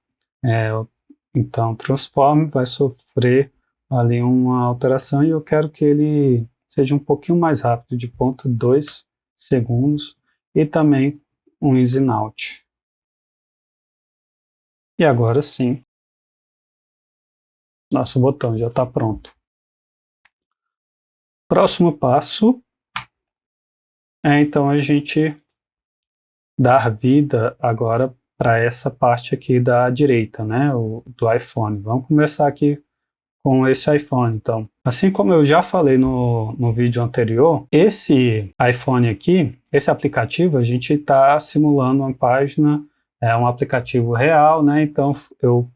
Então o transform vai sofrer ali uma alteração e eu quero que ele seja um pouquinho mais rápido, de 0,2 segundos, e também um EasyNout. E agora sim, nosso botão já está pronto. Próximo passo é então a gente dar vida agora para essa parte aqui da direita, né, do iPhone. Vamos começar aqui com esse iPhone. Então, assim como eu já falei no vídeo anterior, esse iPhone aqui, esse aplicativo, a gente está simulando uma página, um aplicativo real, né? Então, eu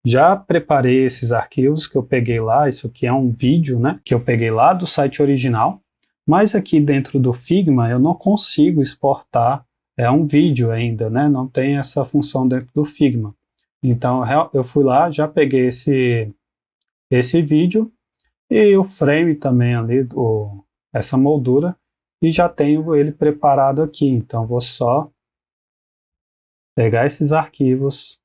já preparei esses arquivos que eu peguei lá. Isso aqui é um vídeo, né, que eu peguei lá do site original, mas aqui dentro do Figma eu não consigo exportar um vídeo ainda, né? Não tem essa função dentro do Figma. Então, eu fui lá, já peguei esse vídeo e o frame também ali, essa moldura, e já tenho ele preparado aqui. Então vou só pegar esses arquivos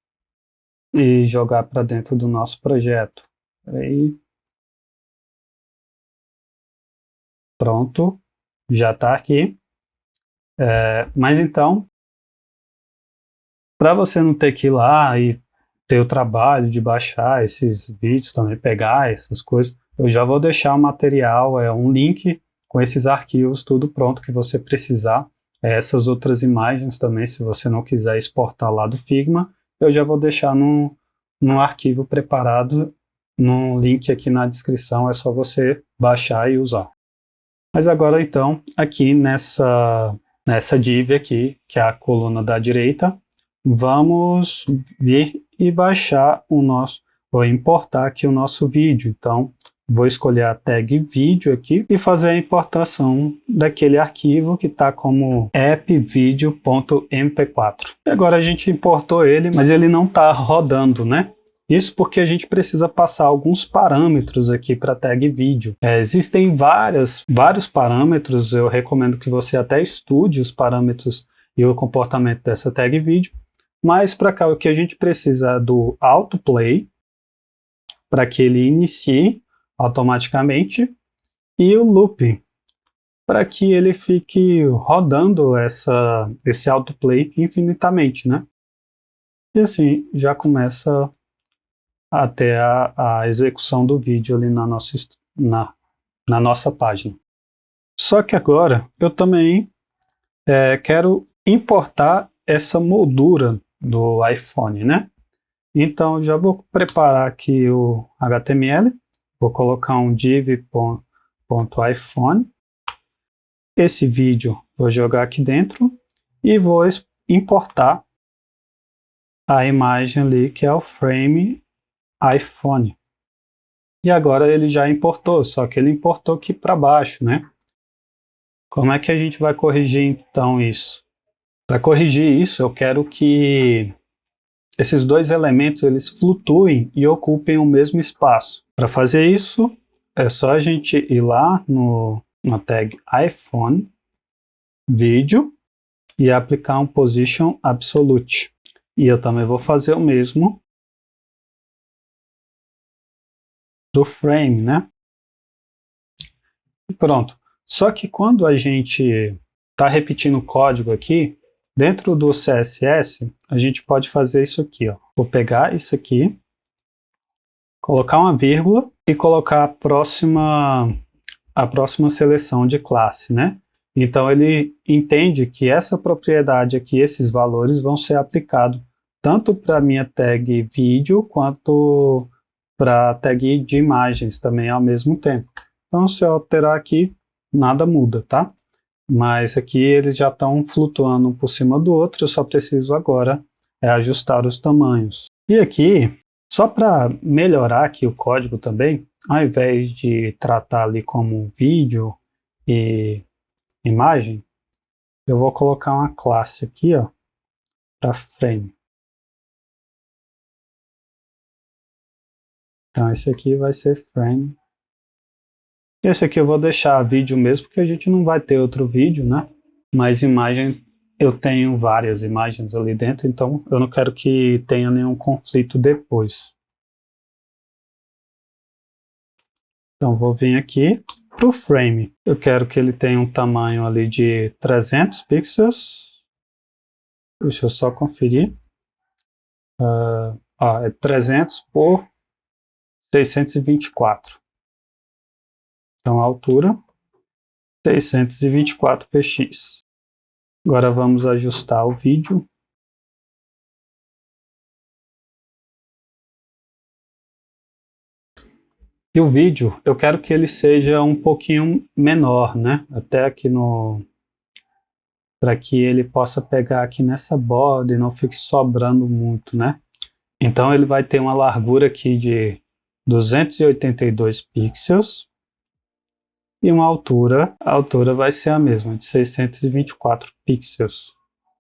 e jogar para dentro do nosso projeto. Aí, pronto, já está aqui. Mas então, para você não ter que ir lá e ter o trabalho de baixar esses vídeos também, pegar essas coisas, eu já vou deixar o material, um link com esses arquivos, tudo pronto que você precisar. Essas outras imagens também, se você não quiser exportar lá do Figma, eu já vou deixar num arquivo preparado, num link aqui na descrição, é só você baixar e usar. Mas agora então, aqui nessa div aqui, que é a coluna da direita, vamos vir e baixar vou importar aqui o nosso vídeo. Então, vou escolher a tag vídeo aqui e fazer a importação daquele arquivo que está como appvideo.mp4. E agora a gente importou ele, mas ele não está rodando, né? Isso porque a gente precisa passar alguns parâmetros aqui para a tag vídeo. Existem vários parâmetros, eu recomendo que você até estude os parâmetros e o comportamento dessa tag vídeo, mas para cá o que a gente precisa é do autoplay, para que ele inicie automaticamente, e o loop, para que ele fique rodando esse autoplay infinitamente, né? E assim já começa até a execução do vídeo ali na nossa página. Só que agora eu também quero importar essa moldura do iPhone, né? Então já vou preparar aqui o HTML, vou colocar um div.iPhone, esse vídeo vou jogar aqui dentro e vou importar a imagem ali que é o frame iPhone. E agora ele já importou, só que ele importou aqui para baixo, né? Como é que a gente vai corrigir então isso? Para corrigir isso, eu quero que esses dois elementos eles flutuem e ocupem o mesmo espaço. Para fazer isso, é só a gente ir lá na tag iPhone, vídeo, e aplicar um position absolute. E eu também vou fazer o mesmo do frame, né? E pronto. Só que quando a gente está repetindo o código aqui, dentro do CSS, a gente pode fazer isso aqui, ó. Vou pegar isso aqui, colocar uma vírgula e colocar a próxima seleção de classe, né? Então ele entende que essa propriedade aqui, esses valores vão ser aplicados tanto para a minha tag vídeo quanto para a tag de imagens também ao mesmo tempo. Então se eu alterar aqui, nada muda, tá? Mas aqui eles já estão flutuando um por cima do outro, eu só preciso agora ajustar os tamanhos. E aqui, só para melhorar aqui o código também, ao invés de tratar ali como vídeo e imagem, eu vou colocar uma classe aqui, ó, para frame. Então esse aqui vai ser frame. Esse aqui eu vou deixar vídeo mesmo, porque a gente não vai ter outro vídeo, né? Mas imagem, eu tenho várias imagens ali dentro, então eu não quero que tenha nenhum conflito depois. Então vou vir aqui para o frame. Eu quero que ele tenha um tamanho ali de 300 pixels. Deixa eu só conferir. É 300 por 624. Então a altura 624 px. Agora vamos ajustar o vídeo. E o vídeo, eu quero que ele seja um pouquinho menor, né? Até aqui para que ele possa pegar aqui nessa borda e não fique sobrando muito, né? Então ele vai ter uma largura aqui de 282 pixels e uma altura, a altura vai ser a mesma, de 624 pixels.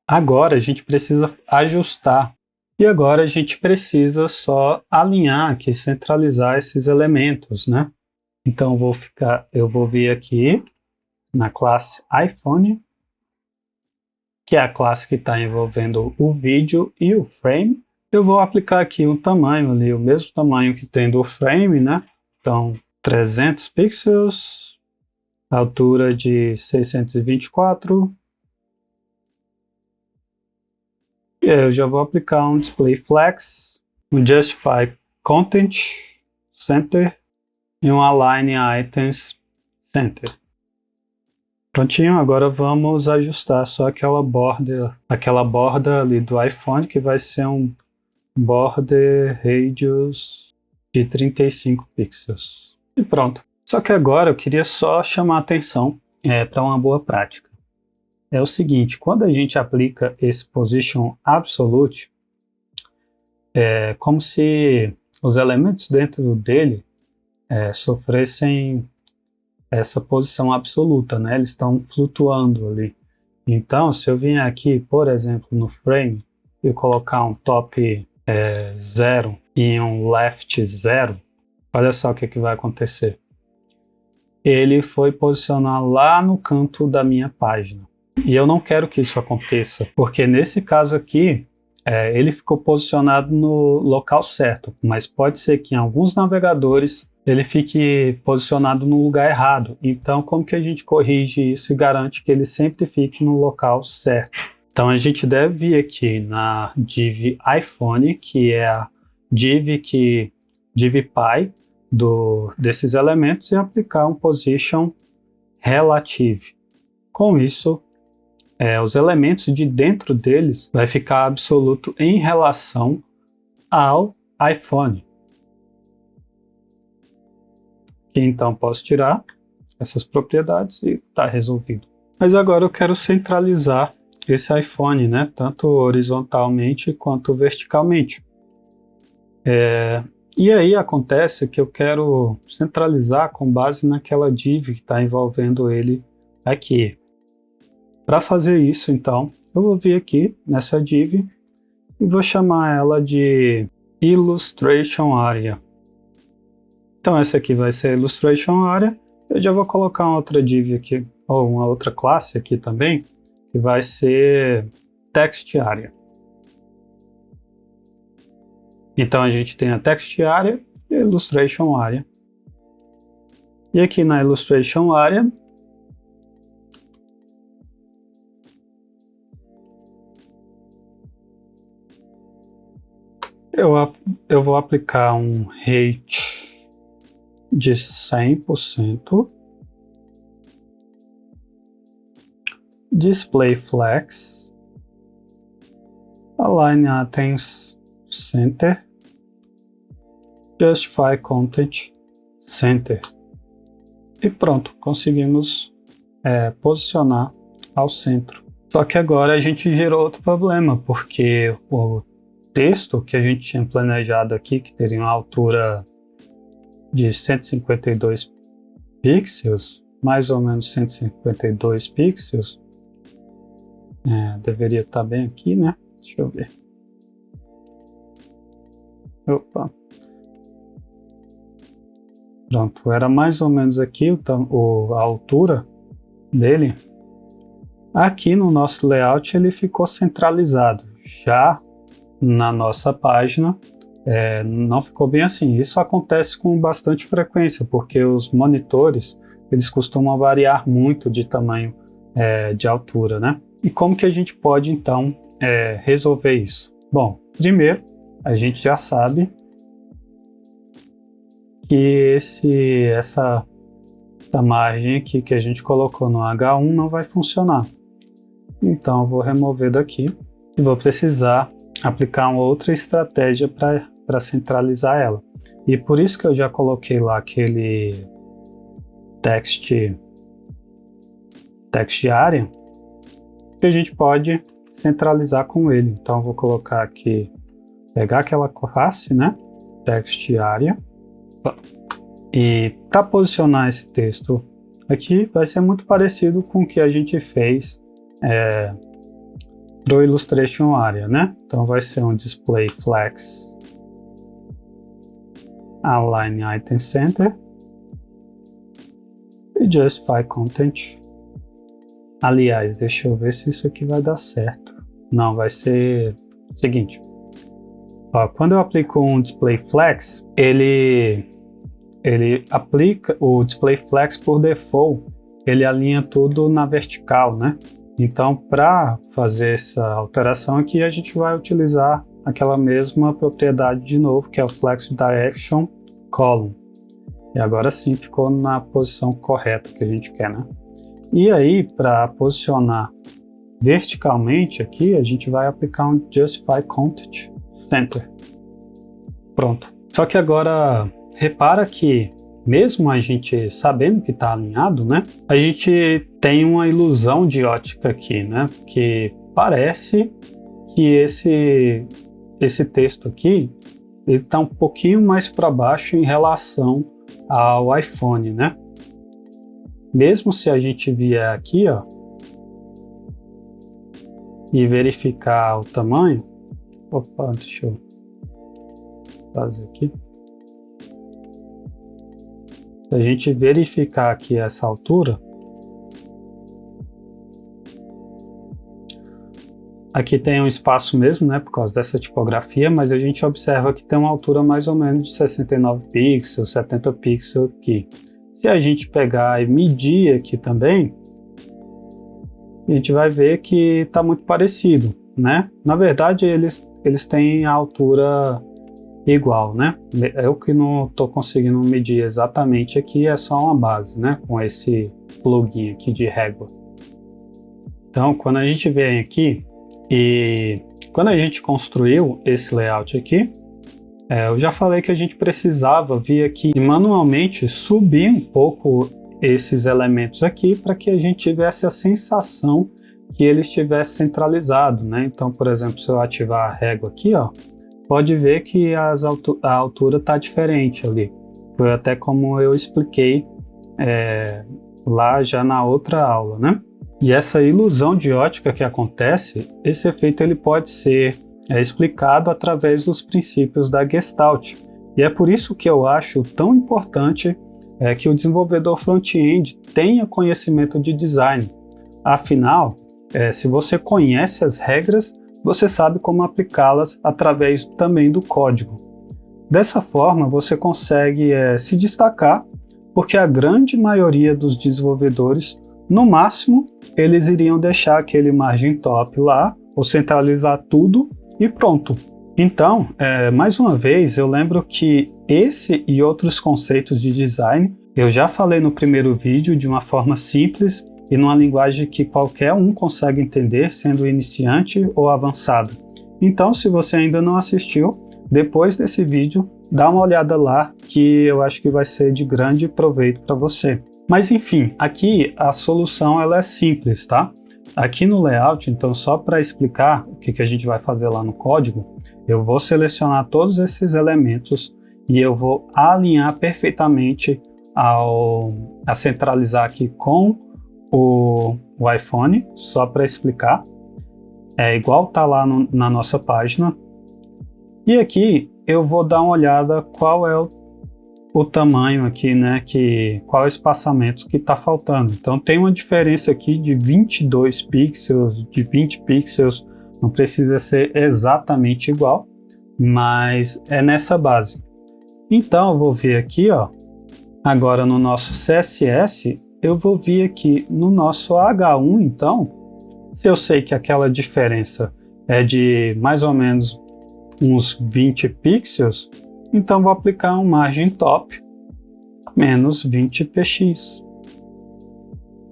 Agora a gente precisa ajustar. E agora a gente precisa só alinhar aqui, centralizar esses elementos, né? Então eu vou vir aqui na classe iPhone, que é a classe que está envolvendo o vídeo e o frame. Eu vou aplicar aqui um tamanho ali, o mesmo tamanho que tem do frame, né? Então 300 pixels, altura de 624. E aí eu já vou aplicar um display flex, um justify content center e um align items center. Prontinho, agora vamos ajustar só aquela borda ali do iPhone, que vai ser um border radius de 35 pixels. E pronto. Só que agora eu queria só chamar a atenção para uma boa prática. é o seguinte: quando a gente aplica esse position absolute, é como se os elementos dentro dele sofressem essa posição absoluta, né? Eles estão flutuando ali. Então, se eu vier aqui, por exemplo, no frame e colocar um top 0 e um left 0, olha só o que vai acontecer. Ele foi posicionar lá no canto da minha página. E eu não quero que isso aconteça, porque nesse caso aqui, ele ficou posicionado no local certo, mas pode ser que em alguns navegadores ele fique posicionado no lugar errado. Então, como que a gente corrige isso e garante que ele sempre fique no local certo? Então, a gente deve vir aqui na div iPhone, que é a div pi desses elementos, e aplicar um position relative. Com isso, os elementos de dentro deles vai ficar absoluto em relação ao iPhone. E então posso tirar essas propriedades e está resolvido. Mas agora eu quero centralizar esse iPhone, né? Tanto horizontalmente quanto verticalmente. E aí acontece que eu quero centralizar com base naquela div que está envolvendo ele aqui. Para fazer isso, então, eu vou vir aqui nessa div e vou chamar ela de Illustration Area. Então essa aqui vai ser Illustration Area. Eu já vou colocar uma outra div aqui, ou uma outra classe aqui também, que vai ser Text Area. Então a gente tem a Text Area e a Illustration Area. E aqui na Illustration Area, eu vou aplicar um height de 100%, display flex, align items center, justify content center. E pronto, conseguimos posicionar ao centro. Só que agora a gente gerou outro problema, porque o texto que a gente tinha planejado aqui, que teria uma altura de 152 pixels, mais ou menos 152 pixels, deveria estar bem aqui, né? Deixa eu ver. Opa. Pronto, era mais ou menos aqui a altura dele. Aqui no nosso layout ele ficou centralizado. Já na nossa página não ficou bem assim. Isso acontece com bastante frequência, porque os monitores eles costumam variar muito de tamanho, de altura, né? E como que a gente pode então resolver isso? Bom, primeiro a gente já sabe que essa margem aqui que a gente colocou no H1 não vai funcionar. Então eu vou remover daqui e vou precisar aplicar uma outra estratégia para centralizar ela. E por isso que eu já coloquei lá aquele text area, que a gente pode centralizar com ele. Então eu vou colocar aqui, pegar aquela classe, né, text area, e para posicionar esse texto aqui vai ser muito parecido com o que a gente fez para o Illustration Area, né? Então vai ser um display flex align item center e justify content. Aliás, deixa eu ver se isso aqui vai dar certo. Não, vai ser o seguinte. Ó, quando eu aplico um display flex, ele aplica o display flex por default, ele alinha tudo na vertical, né? Então, para fazer essa alteração aqui, a gente vai utilizar aquela mesma propriedade de novo, que é o Flex Direction Column. E agora sim ficou na posição correta que a gente quer, né? E aí, para posicionar verticalmente aqui, a gente vai aplicar um Justify Content Center. Pronto. Só que agora, repara que mesmo a gente sabendo que está alinhado, né, a gente tem uma ilusão de ótica aqui, né, que parece que esse texto aqui ele está um pouquinho mais para baixo em relação ao iPhone, né? Mesmo se a gente vier aqui, ó, e verificar o tamanho, opa, deixa eu fazer aqui. Se a gente verificar aqui essa altura, aqui tem um espaço mesmo, né, por causa dessa tipografia, mas a gente observa que tem uma altura mais ou menos de 69 pixels, 70 pixels aqui. Se a gente pegar e medir aqui também, a gente vai ver que está muito parecido, né? Na verdade, eles têm a altura igual, né? Eu que não estou conseguindo medir exatamente aqui, é só uma base, né? Com esse plugin aqui de régua. Então, quando a gente vem aqui e quando a gente construiu esse layout aqui, eu já falei que a gente precisava vir aqui e manualmente subir um pouco esses elementos aqui para que a gente tivesse a sensação que ele estivesse centralizado, né? Então, por exemplo, se eu ativar a régua aqui, ó, pode ver que a altura está diferente ali. Foi até como eu expliquei lá já na outra aula, né? E essa ilusão de ótica que acontece, esse efeito ele pode ser explicado através dos princípios da Gestalt. E é por isso que eu acho tão importante que o desenvolvedor front-end tenha conhecimento de design. Afinal, se você conhece as regras, você sabe como aplicá-las através também do código. Dessa forma, você consegue se destacar, porque a grande maioria dos desenvolvedores, no máximo, eles iriam deixar aquele margin top lá, ou centralizar tudo e pronto. Então, mais uma vez, eu lembro que esse e outros conceitos de design eu já falei no primeiro vídeo de uma forma simples e numa linguagem que qualquer um consegue entender, sendo iniciante ou avançado. Então, se você ainda não assistiu, depois desse vídeo, dá uma olhada lá que eu acho que vai ser de grande proveito para você. Mas enfim, aqui a solução ela é simples, tá? Aqui no layout, então só para explicar o que a gente vai fazer lá no código, eu vou selecionar todos esses elementos e eu vou alinhar perfeitamente a centralizar aqui com o iPhone, só para explicar. É igual tá lá na nossa página. E aqui eu vou dar uma olhada qual é o tamanho aqui, né, qual é o espaçamento que está faltando. Então tem uma diferença aqui de 22 pixels, de 20 pixels, não precisa ser exatamente igual, mas é nessa base. Então eu vou vir aqui, ó, agora no nosso CSS, eu vou vir aqui no nosso H1, então, se eu sei que aquela diferença é de mais ou menos uns 20 pixels, então vou aplicar um margin top menos 20 px.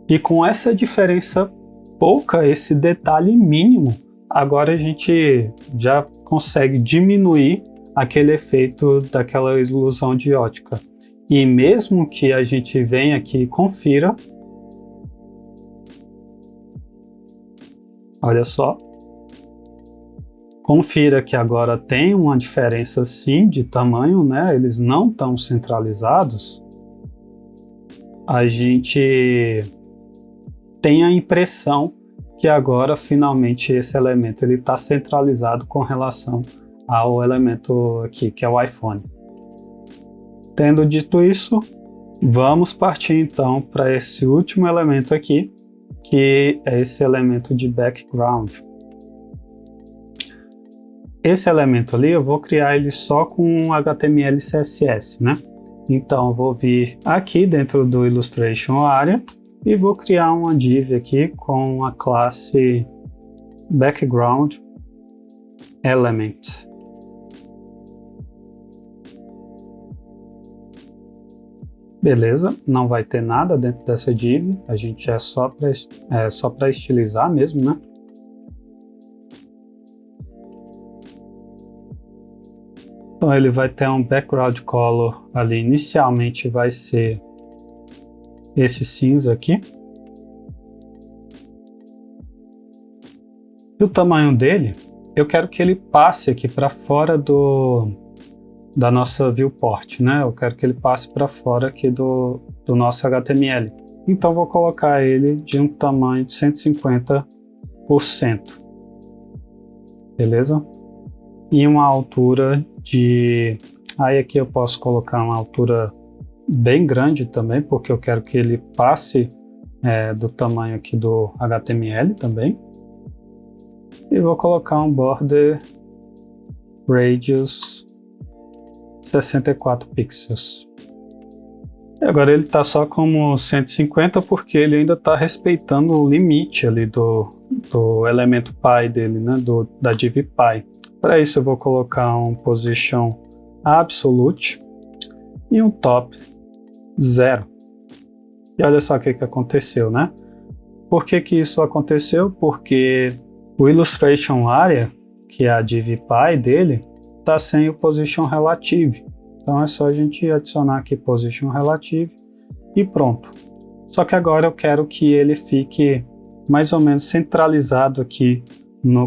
E com essa diferença pouca, esse detalhe mínimo, agora a gente já consegue diminuir aquele efeito daquela ilusão de ótica. E mesmo que a gente venha aqui e confira, olha só, confira que agora tem uma diferença sim de tamanho, né? Eles não estão centralizados. A gente tem a impressão que agora finalmente esse elemento ele está centralizado com relação ao elemento aqui, que é o iPhone. Tendo dito isso, vamos partir então para esse último elemento aqui, que é esse elemento de background. Esse elemento ali eu vou criar ele só com HTML e CSS, né? Então eu vou vir aqui dentro do Illustration Area e vou criar uma div aqui com a classe background element. Beleza, não vai ter nada dentro dessa div, a gente é só para estilizar mesmo, né? Então ele vai ter um background color ali, inicialmente vai ser esse cinza aqui. E o tamanho dele, eu quero que ele passe aqui para fora da nossa viewport, né? Eu quero que ele passe para fora aqui do nosso HTML. Então vou colocar ele de um tamanho de 150%. Beleza? E uma altura de... Aí aqui eu posso colocar uma altura bem grande também, porque eu quero que ele passe do tamanho aqui do HTML também. E vou colocar um border radius 64 pixels. E agora ele está só como 150 porque ele ainda está respeitando o limite ali do elemento pi dele, né? Da div pi. Para isso eu vou colocar um position absolute e um top 0. E olha só o que aconteceu, né? Por que isso aconteceu? Porque o illustration area, que é a div pi dele, está sem o position relative. Então é só a gente adicionar aqui position relative e pronto. Só que agora eu quero que ele fique mais ou menos centralizado aqui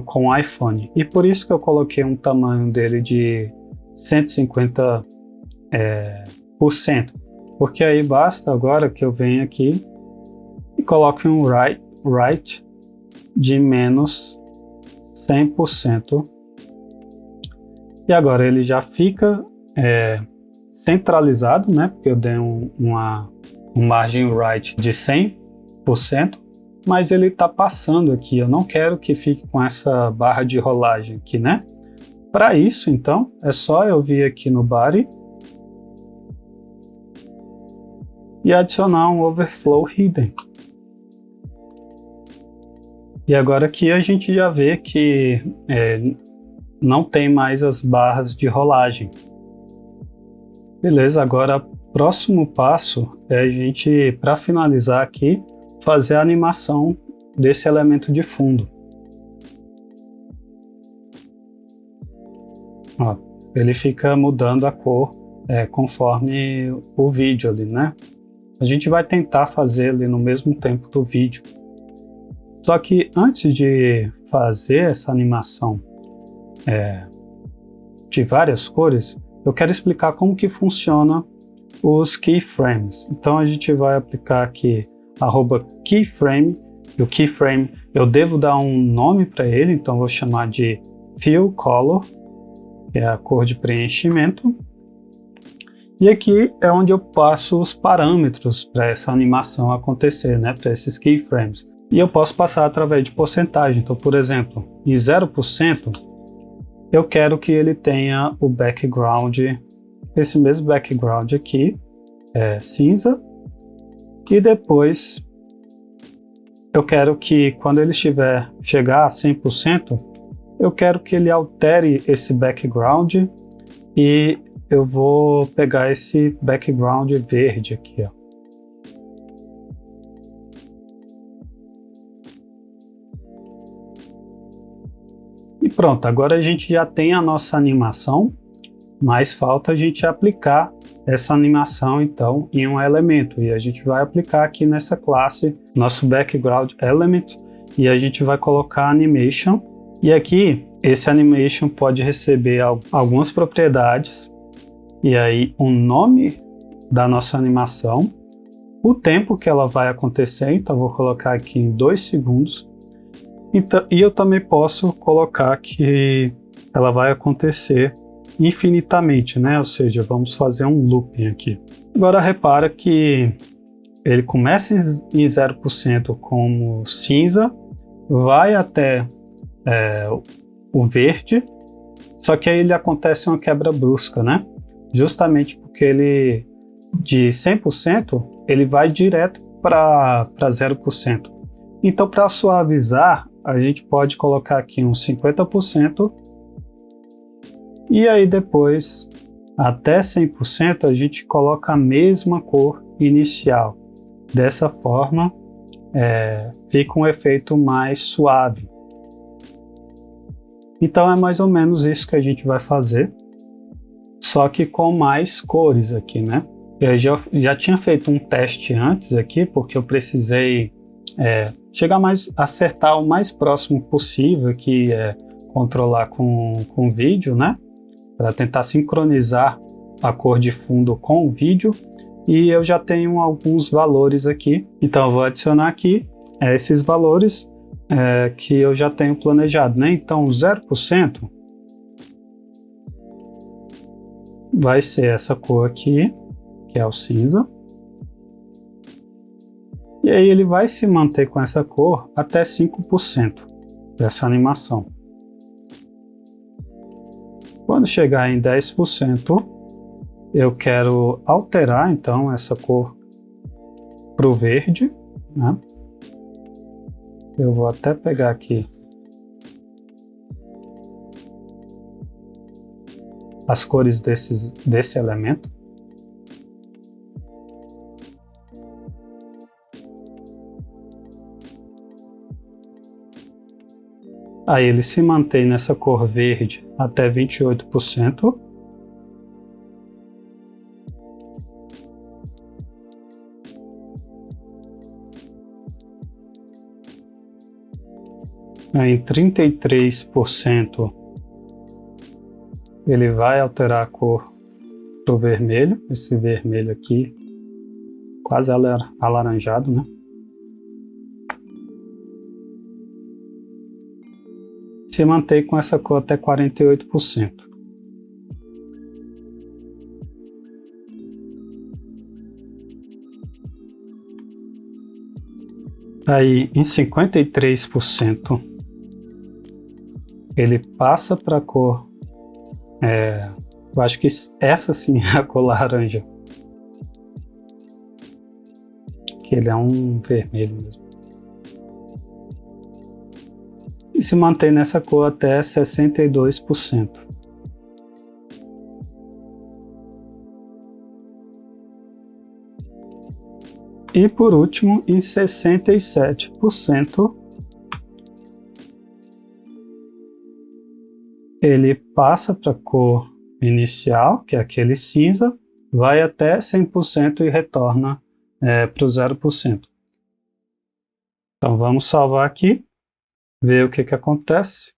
com o iPhone. E por isso que eu coloquei um tamanho dele de 150%. Porque aí basta agora que eu venha aqui e coloque um right de menos 100%. E agora ele já fica centralizado, né? Porque eu dei um margin right de 100%, mas ele está passando aqui. Eu não quero que fique com essa barra de rolagem aqui, né? Para isso, então, é só eu vir aqui no body e adicionar um overflow hidden. E agora aqui a gente já vê que não tem mais as barras de rolagem. Beleza, agora o próximo passo é a gente, para finalizar aqui, fazer a animação desse elemento de fundo. Ó, ele fica mudando a cor conforme o vídeo ali, né? A gente vai tentar fazer ali no mesmo tempo do vídeo. Só que antes de fazer essa animação de várias cores, eu quero explicar como que funciona os keyframes. Então a gente vai aplicar aqui @keyframe, e o keyframe eu devo dar um nome para ele, então vou chamar de fill color, que é a cor de preenchimento. E aqui é onde eu passo os parâmetros para essa animação acontecer, né, para esses keyframes. E eu posso passar através de porcentagem. Então, por exemplo, em 0%, eu quero que ele tenha o background, esse mesmo background aqui, cinza. E depois, eu quero que quando ele chegar a 100%, eu quero que ele altere esse background e eu vou pegar esse background verde aqui, ó. E pronto, agora a gente já tem a nossa animação, mas falta a gente aplicar essa animação então em um elemento. E a gente vai aplicar aqui nessa classe nosso background element e a gente vai colocar animation. E aqui esse animation pode receber algumas propriedades e aí o nome da nossa animação, o tempo que ela vai acontecer, então vou colocar aqui em 2 segundos. Então, e eu também posso colocar que ela vai acontecer infinitamente, né? Ou seja, vamos fazer um looping aqui. Agora repara que ele começa em 0% como cinza, vai até o verde, só que aí ele acontece uma quebra brusca, né? Justamente porque ele de 100% ele vai direto para 0%. Então, para suavizar, a gente pode colocar aqui uns 50% e aí depois até 100% a gente coloca a mesma cor inicial. Dessa forma fica um efeito mais suave. Então é mais ou menos isso que a gente vai fazer. só que com mais cores aqui, né? Eu já tinha feito um teste antes aqui, porque eu precisei chegar acertar o mais próximo possível, que é controlar com vídeo, né? Para tentar sincronizar a cor de fundo com o vídeo. E eu já tenho alguns valores aqui, então eu vou adicionar aqui esses valores que eu já tenho planejado, né? Então 0% vai ser essa cor aqui, que é o cinza. E aí ele vai se manter com essa cor até 5% dessa animação. Quando chegar em 10%, eu quero alterar então essa cor para o verde, né? Eu vou até pegar aqui as cores desse elemento. Aí ele se mantém nessa cor verde até 28%. Em 33% ele vai alterar a cor para o vermelho, esse vermelho aqui quase alaranjado, né? Se mantém com essa cor até 48%. Aí em 53% ele passa para a cor, eu acho que essa sim é a cor laranja, que ele é um vermelho mesmo. E se mantém nessa cor até 62%. E por último, em 67%, ele passa para a cor inicial, que é aquele cinza, vai até 100% e retorna para o 0%. Então vamos salvar aqui, ver o que acontece.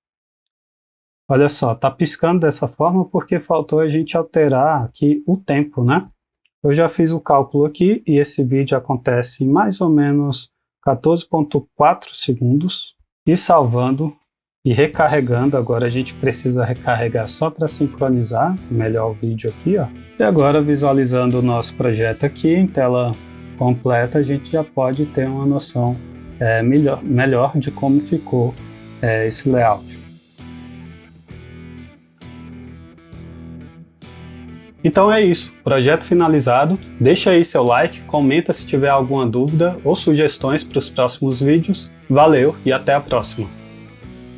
Olha só, está piscando dessa forma porque faltou a gente alterar aqui o tempo, né? Eu já fiz o cálculo aqui e esse vídeo acontece em mais ou menos 14,4 segundos. E salvando e recarregando, agora a gente precisa recarregar só para sincronizar melhor o vídeo aqui, ó. E agora, visualizando o nosso projeto aqui em tela completa, a gente já pode ter uma noção melhor de como ficou esse layout. Então é isso, projeto finalizado. Deixa aí seu like, comenta se tiver alguma dúvida ou sugestões para os próximos vídeos. Valeu e até a próxima!